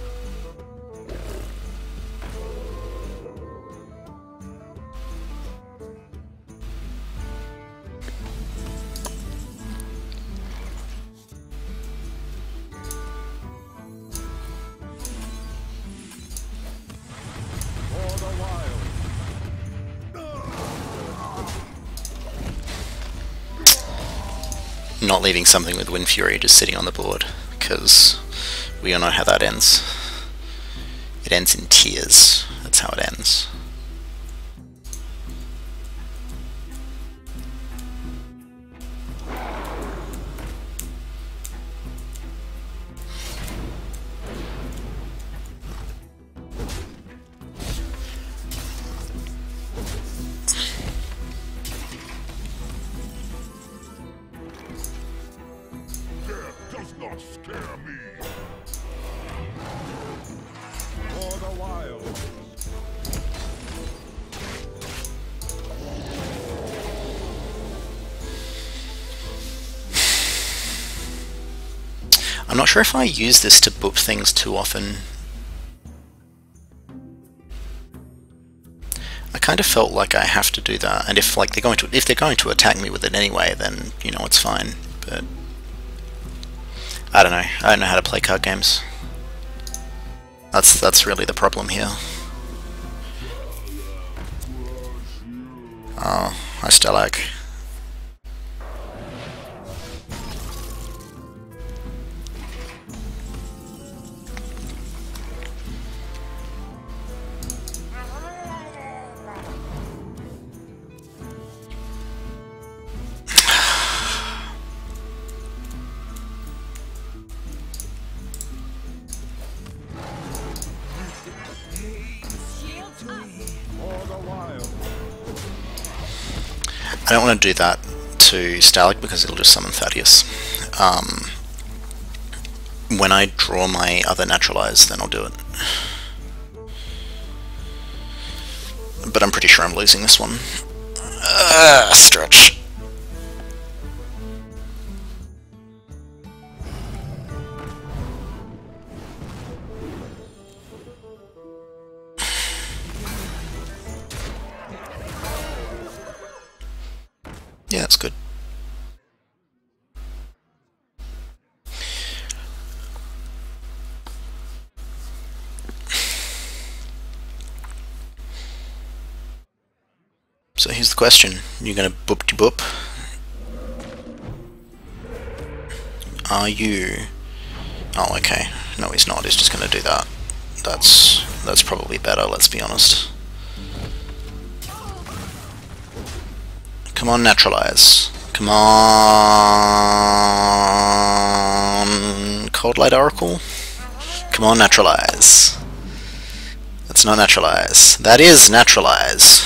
For the wild. Not leaving something with Wind Fury just sitting on the board, because we all know how that ends. It ends in tears. That's how it ends. Death does not scare me. For the wild. I'm not sure if I use this to boop things too often. kind of felt like I have to do that, and if they're going to attack me with it anyway, then you know it's fine. But I don't know. I don't know how to play card games. That's really the problem here. Oh, I still like. I don't want to do that to Stalik because it'll just summon Thaddeus. When I draw my other Naturalize, then I'll do it. But I'm pretty sure I'm losing this one. Stretch. Yeah, that's good. So here's the question. You're gonna boop-de-boop. Are you... Oh, okay. No, he's not. He's just gonna do that. That's probably better, let's be honest. Come on, Naturalize. Come on, Cold Light Oracle. Come on, Naturalize. That's not Naturalize. That is Naturalize.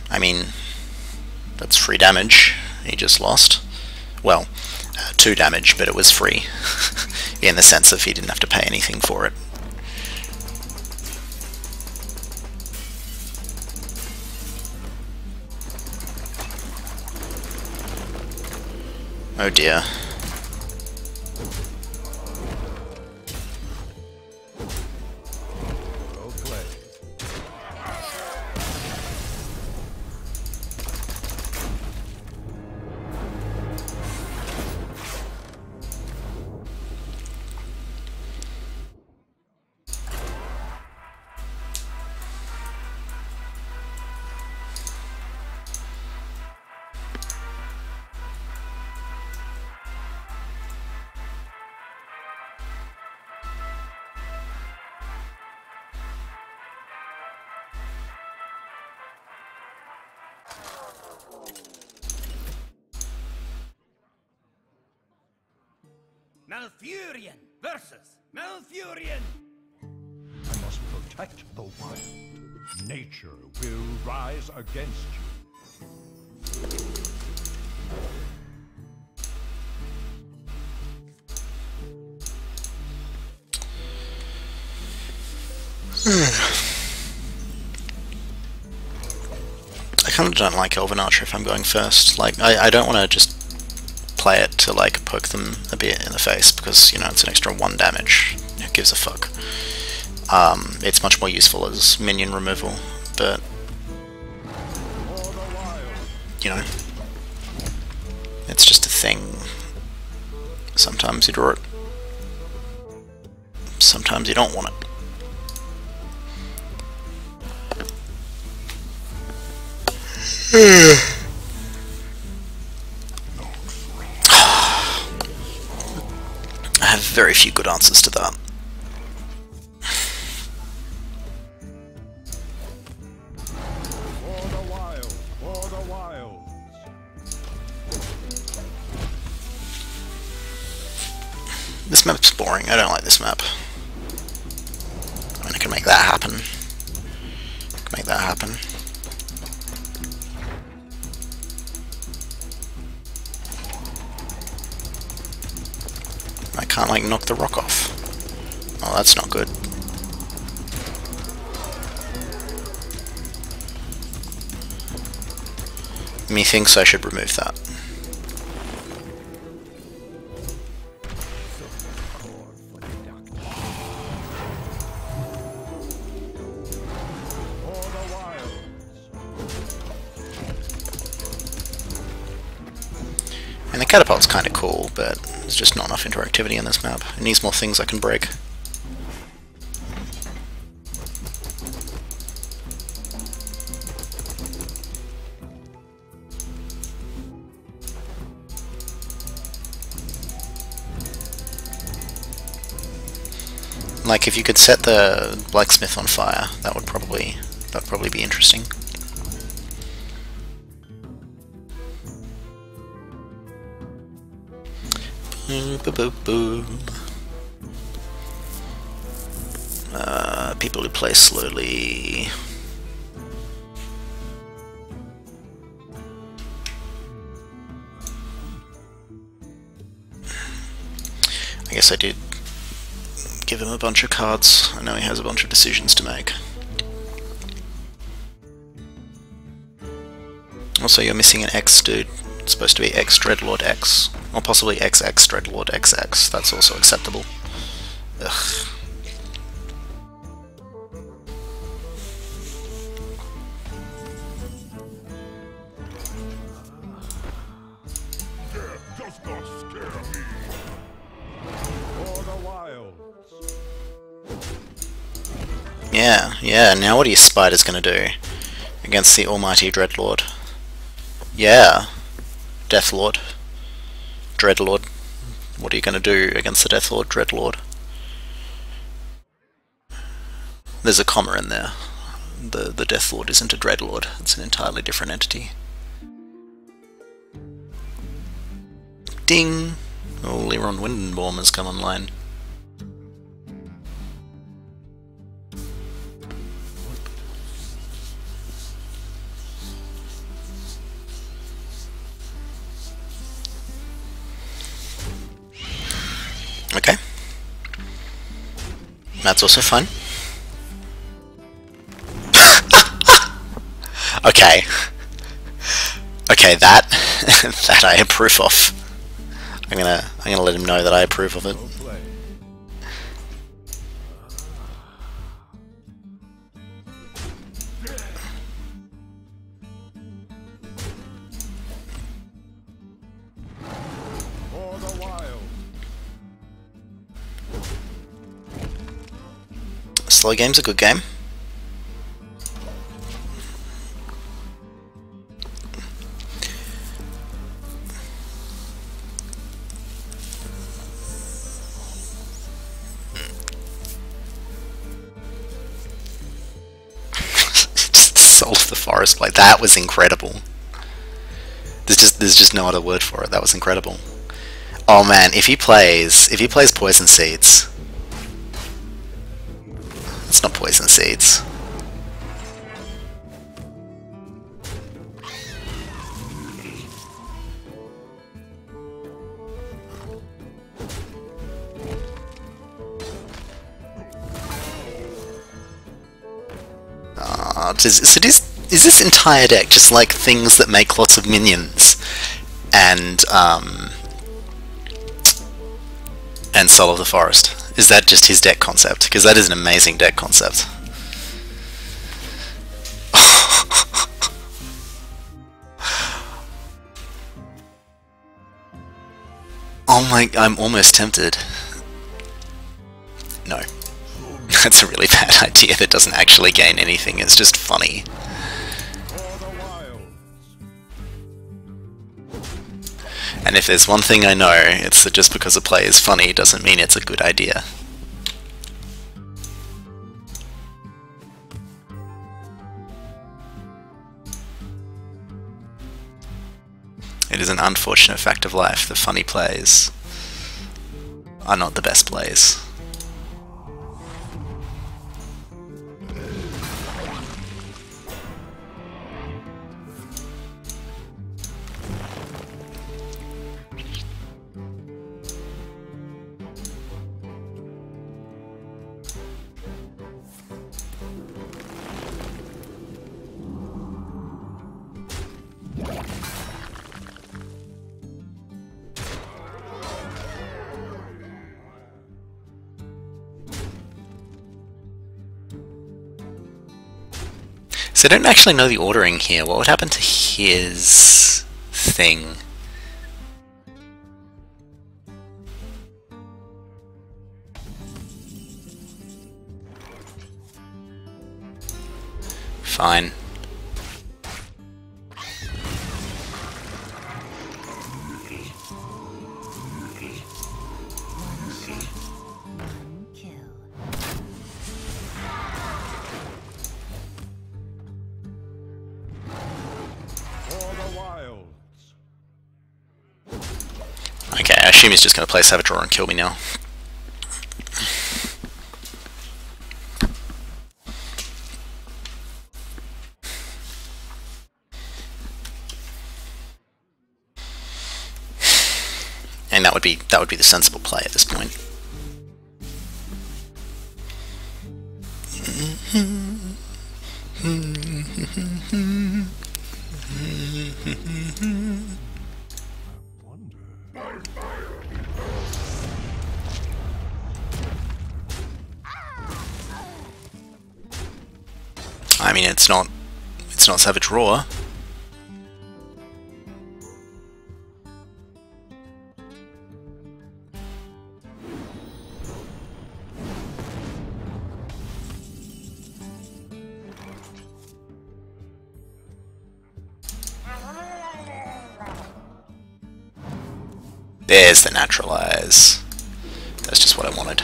I mean, that's free damage. He just lost. Well, 2 damage, but it was free. In the sense of he didn't have to pay anything for it. Oh dear. Malfurion versus Malfurion! I must protect the wild. Nature will rise against you. I kind of don't like Elven Archer if I'm going first. Like, I don't want to just play it to like poke them a bit in the face because, you know, it's an extra 1 damage. Who gives a fuck? It's much more useful as minion removal, but you know, it's just a thing. Sometimes you draw it, sometimes you don't want it. I have very few good answers to that. This map's boring. I don't like this map. I mean, I can make that happen. I can make that happen. I can't, like, knock the rock off. that's not good. Methinks I should remove that. And the catapult's kind of cool, but there's just not enough interactivity in this map. It needs more things I can break. Like, if you could set the blacksmith on fire, that'd probably be interesting. People who play slowly. I guess I did give him a bunch of cards. I know he has a bunch of decisions to make. Also, you're missing an X, dude. It's supposed to be X Dreadlord X. Or possibly XX Dreadlord XX. That's also acceptable. Ugh. Death does not scare me. For the wilds. Yeah, now what are your spiders gonna do against the almighty Dreadlord? Yeah, Deathlord. Dreadlord. What are you gonna do against the Deathlord, Dreadlord? There's a comma in there. The Deathlord isn't a Dreadlord, it's an entirely different entity. Ding! Oh, Leron Windenborn has come online. Okay. That's also fun. Okay. Okay, that that I approve of. I'm gonna let him know that I approve of it. For the wild. Slow game's a good game. Soul of the Forest, like that was incredible. There's just no other word for it. That was incredible. Oh man, if he plays Poison Seeds. It's not Poison Seeds. Is this entire deck just like things that make lots of minions and Soul of the Forest? Is that just his deck concept? Because that is an amazing deck concept. Oh my, I'm almost tempted. No. That's a really bad idea that doesn't actually gain anything, it's just funny. And if there's one thing I know, it's that just because a play is funny doesn't mean it's a good idea. It is an unfortunate fact of life that funny plays are not the best plays. So I don't actually know the ordering here. What would happen to his thing? Fine. One kill. For the wilds. Okay, I assume he's just going to play Savage Roar and kill me now. And that would be the sensible play at this point. I mean, it's not Savage Roar. There's the Naturalize. That's just what I wanted.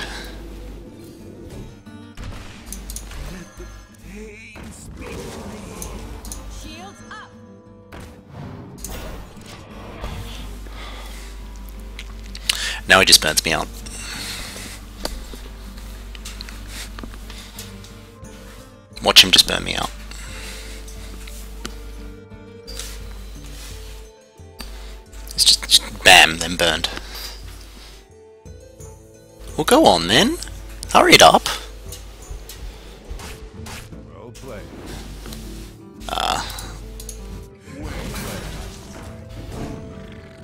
Shields up. Now he just burns me out. Watch him just burn me out. It's just bam, then burned. Well, go on then. Hurry it up. Well played.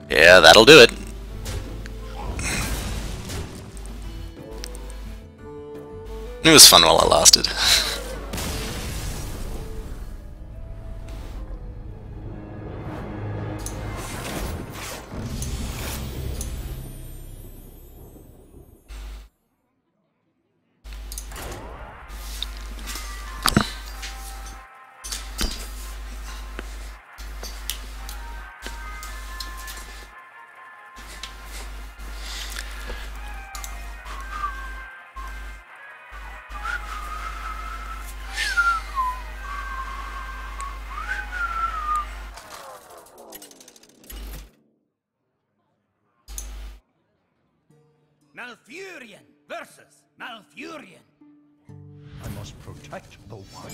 Yeah, that'll do it. It was fun while it lasted. Malfurion versus Malfurion. I must protect the wild.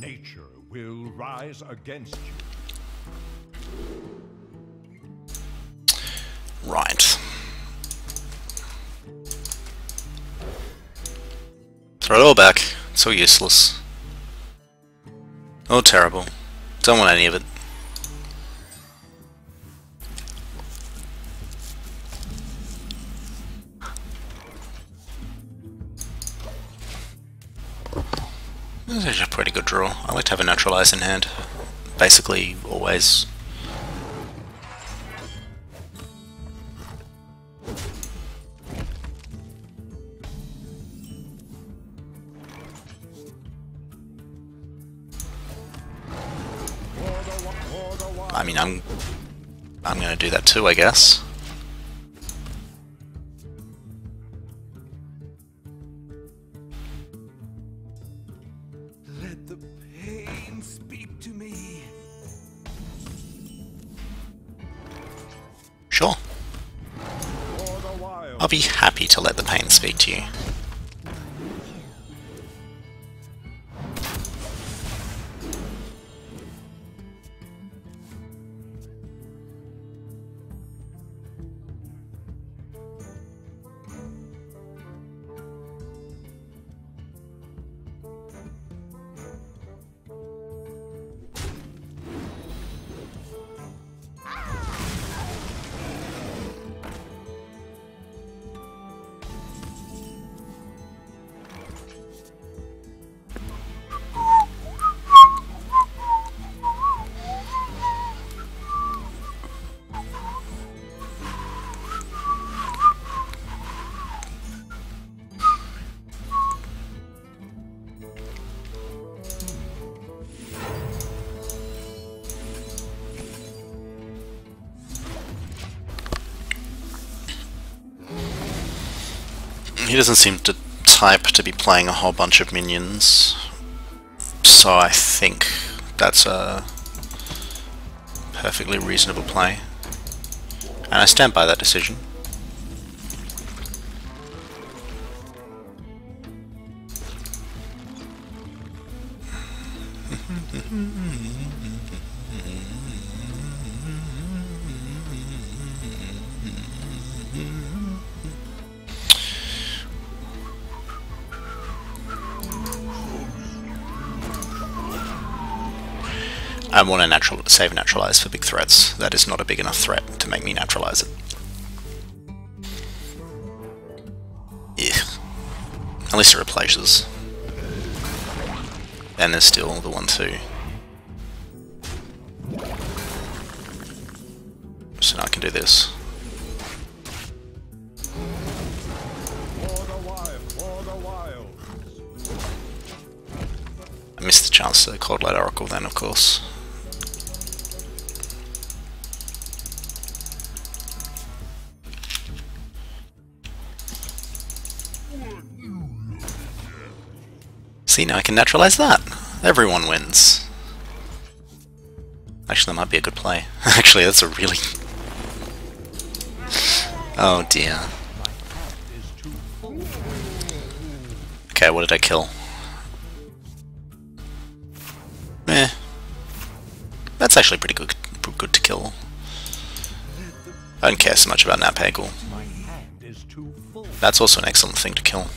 Nature will rise against you. Right. Throw it all back. So useless. Oh, terrible. Don't want any of it. This is a pretty good draw. I like to have a Naturalize in hand. Basically, always. I mean, I'm gonna do that too, I guess. Let the pain speak to me. Sure. For the wild. I'll be happy to let the pain speak to you. He doesn't seem to type to be playing a whole bunch of minions, so I think that's a perfectly reasonable play, and I stand by that decision. I want to save naturalize for big threats. That is not a big enough threat to make me naturalize it. Ugh. At least it replaces. And there's still the 1-2. So now I can do this. I missed the chance to Cold Light Oracle then, of course. See, now I can naturalize that. Everyone wins. Actually, that might be a good play. Actually, that's a really... Oh dear. Okay, what did I kill? Eh. That's actually pretty good to kill. I don't care so much about Napagel. That's also an excellent thing to kill.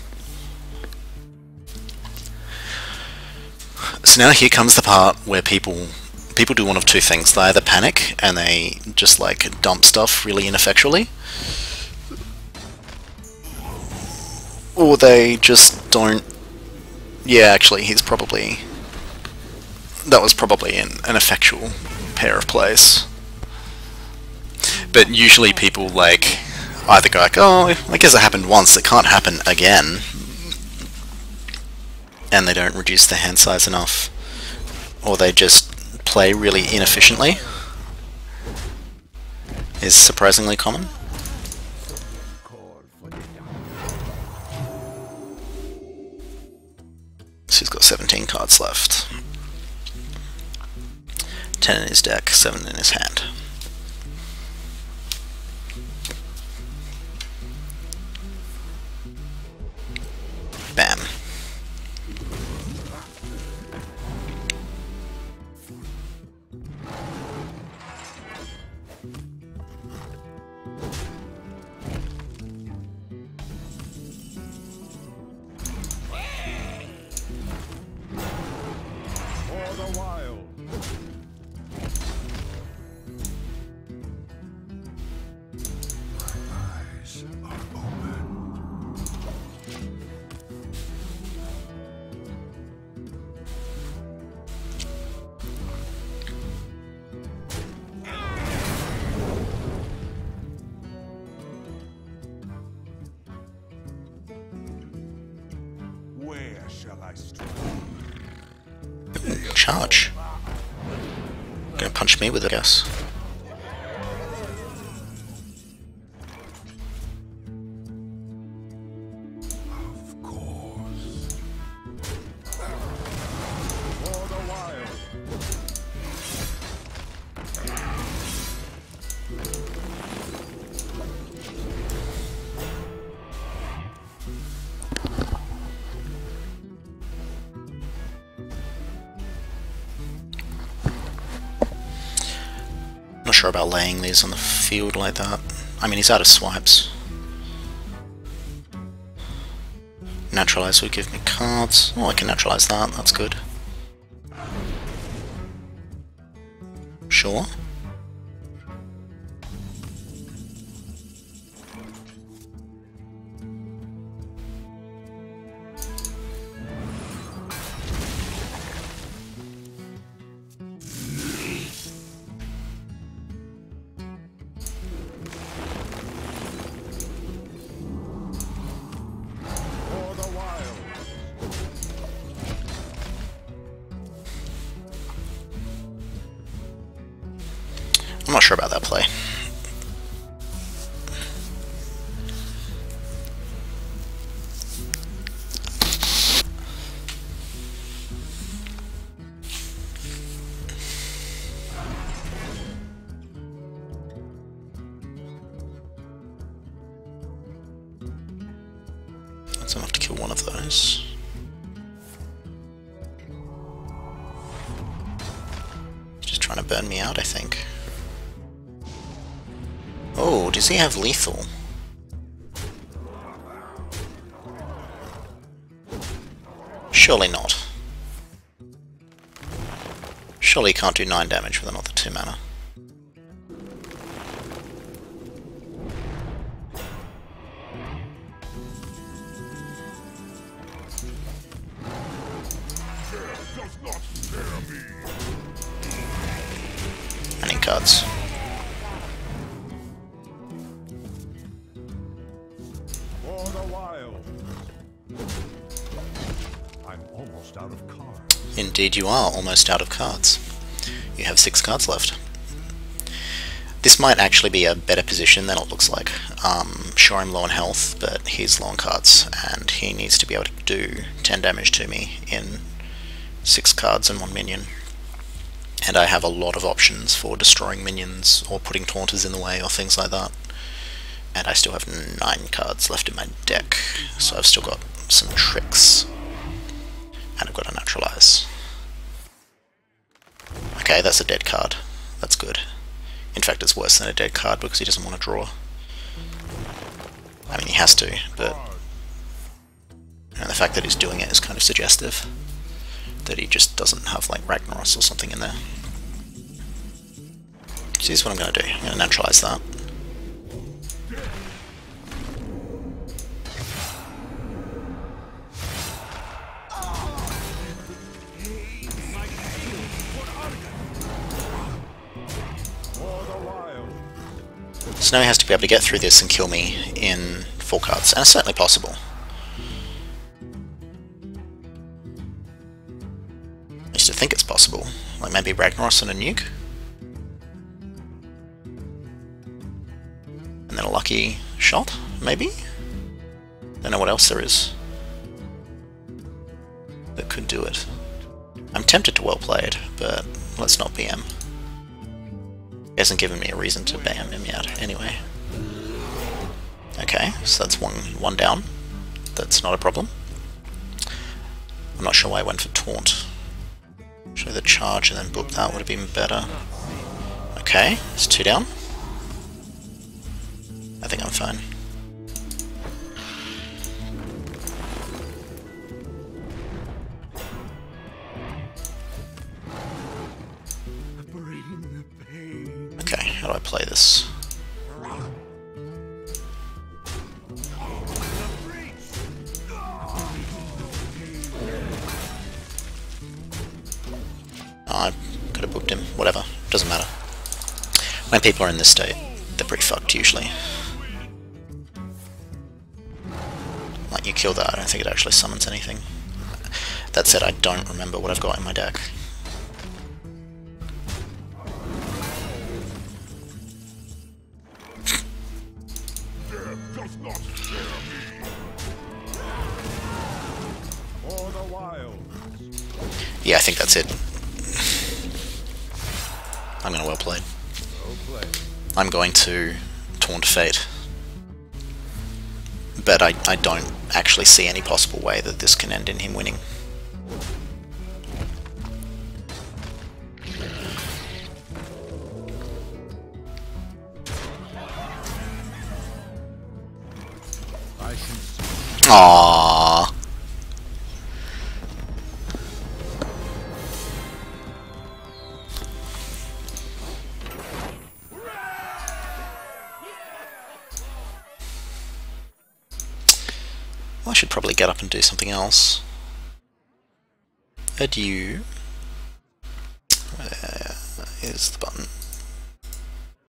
So now here comes the part where people do one of two things. They either panic and they just like dump stuff really ineffectually, or they just don't. Yeah, actually, that was probably an effectual pair of plays. But usually people like either go like, oh, I guess it happened once, it can't happen again, and they don't reduce the hand size enough, or they just play really inefficiently. Is surprisingly common. So he's got 17 cards left. 10 in his deck, 7 in his hand. Bam. Charge. Gonna punch me with it, I guess. Of course. For the wild. Not sure about laying these on the field like that. I mean, he's out of swipes. Naturalize would give me cards. Oh, I can naturalize that, that's good. Sure. I'm not sure about that play. So I have to kill one of those. Just trying to burn me out, I think. Oh, does he have lethal? Surely not. Surely he can't do 9 damage with another 2 mana. Running cards. For the wild. I'm almost out of cards. Indeed you are almost out of cards. You have 6 cards left. This might actually be a better position than it looks like. Sure, I'm low on health, but he's low on cards, and he needs to be able to do 10 damage to me in 6 cards and 1 minion. And I have a lot of options for destroying minions, or putting taunters in the way, or things like that. And I still have 9 cards left in my deck, so I've still got some tricks. And I've got a Naturalize. Okay, that's a dead card. That's good. In fact, it's worse than a dead card because he doesn't want to draw. I mean, he has to, but the fact that he's doing it is kind of suggestive that he just doesn't have, like, Ragnaros or something in there. So here's what I'm going to do. I'm going to Naturalize that. So now he has to be able to get through this and kill me in 4 cards, and it's certainly possible. I used to think it's possible, like maybe Ragnaros and a nuke? And then a lucky shot, maybe? Don't know what else there is that could do it. I'm tempted to well played, but let's not BM. He hasn't given me a reason to BM him yet, anyway. Okay, so that's one down. That's not a problem. I'm not sure why I went for Taunt. Show the charge and then book that would have been better. Okay, it's 2 down. I think I'm fine. Okay, how do I play this? Oh, I could have booked him. Whatever. Doesn't matter. When people are in this state, they're pretty fucked usually. Like, you kill that, I don't think it actually summons anything. That said, I don't remember what I've got in my deck. Yeah, I think that's it. I'm going to well played. I'm going to Taunt Fate. But I don't actually see any possible way that this can end in him winning. Aww. Well, I should probably get up and do something else. Adieu. Where is the button?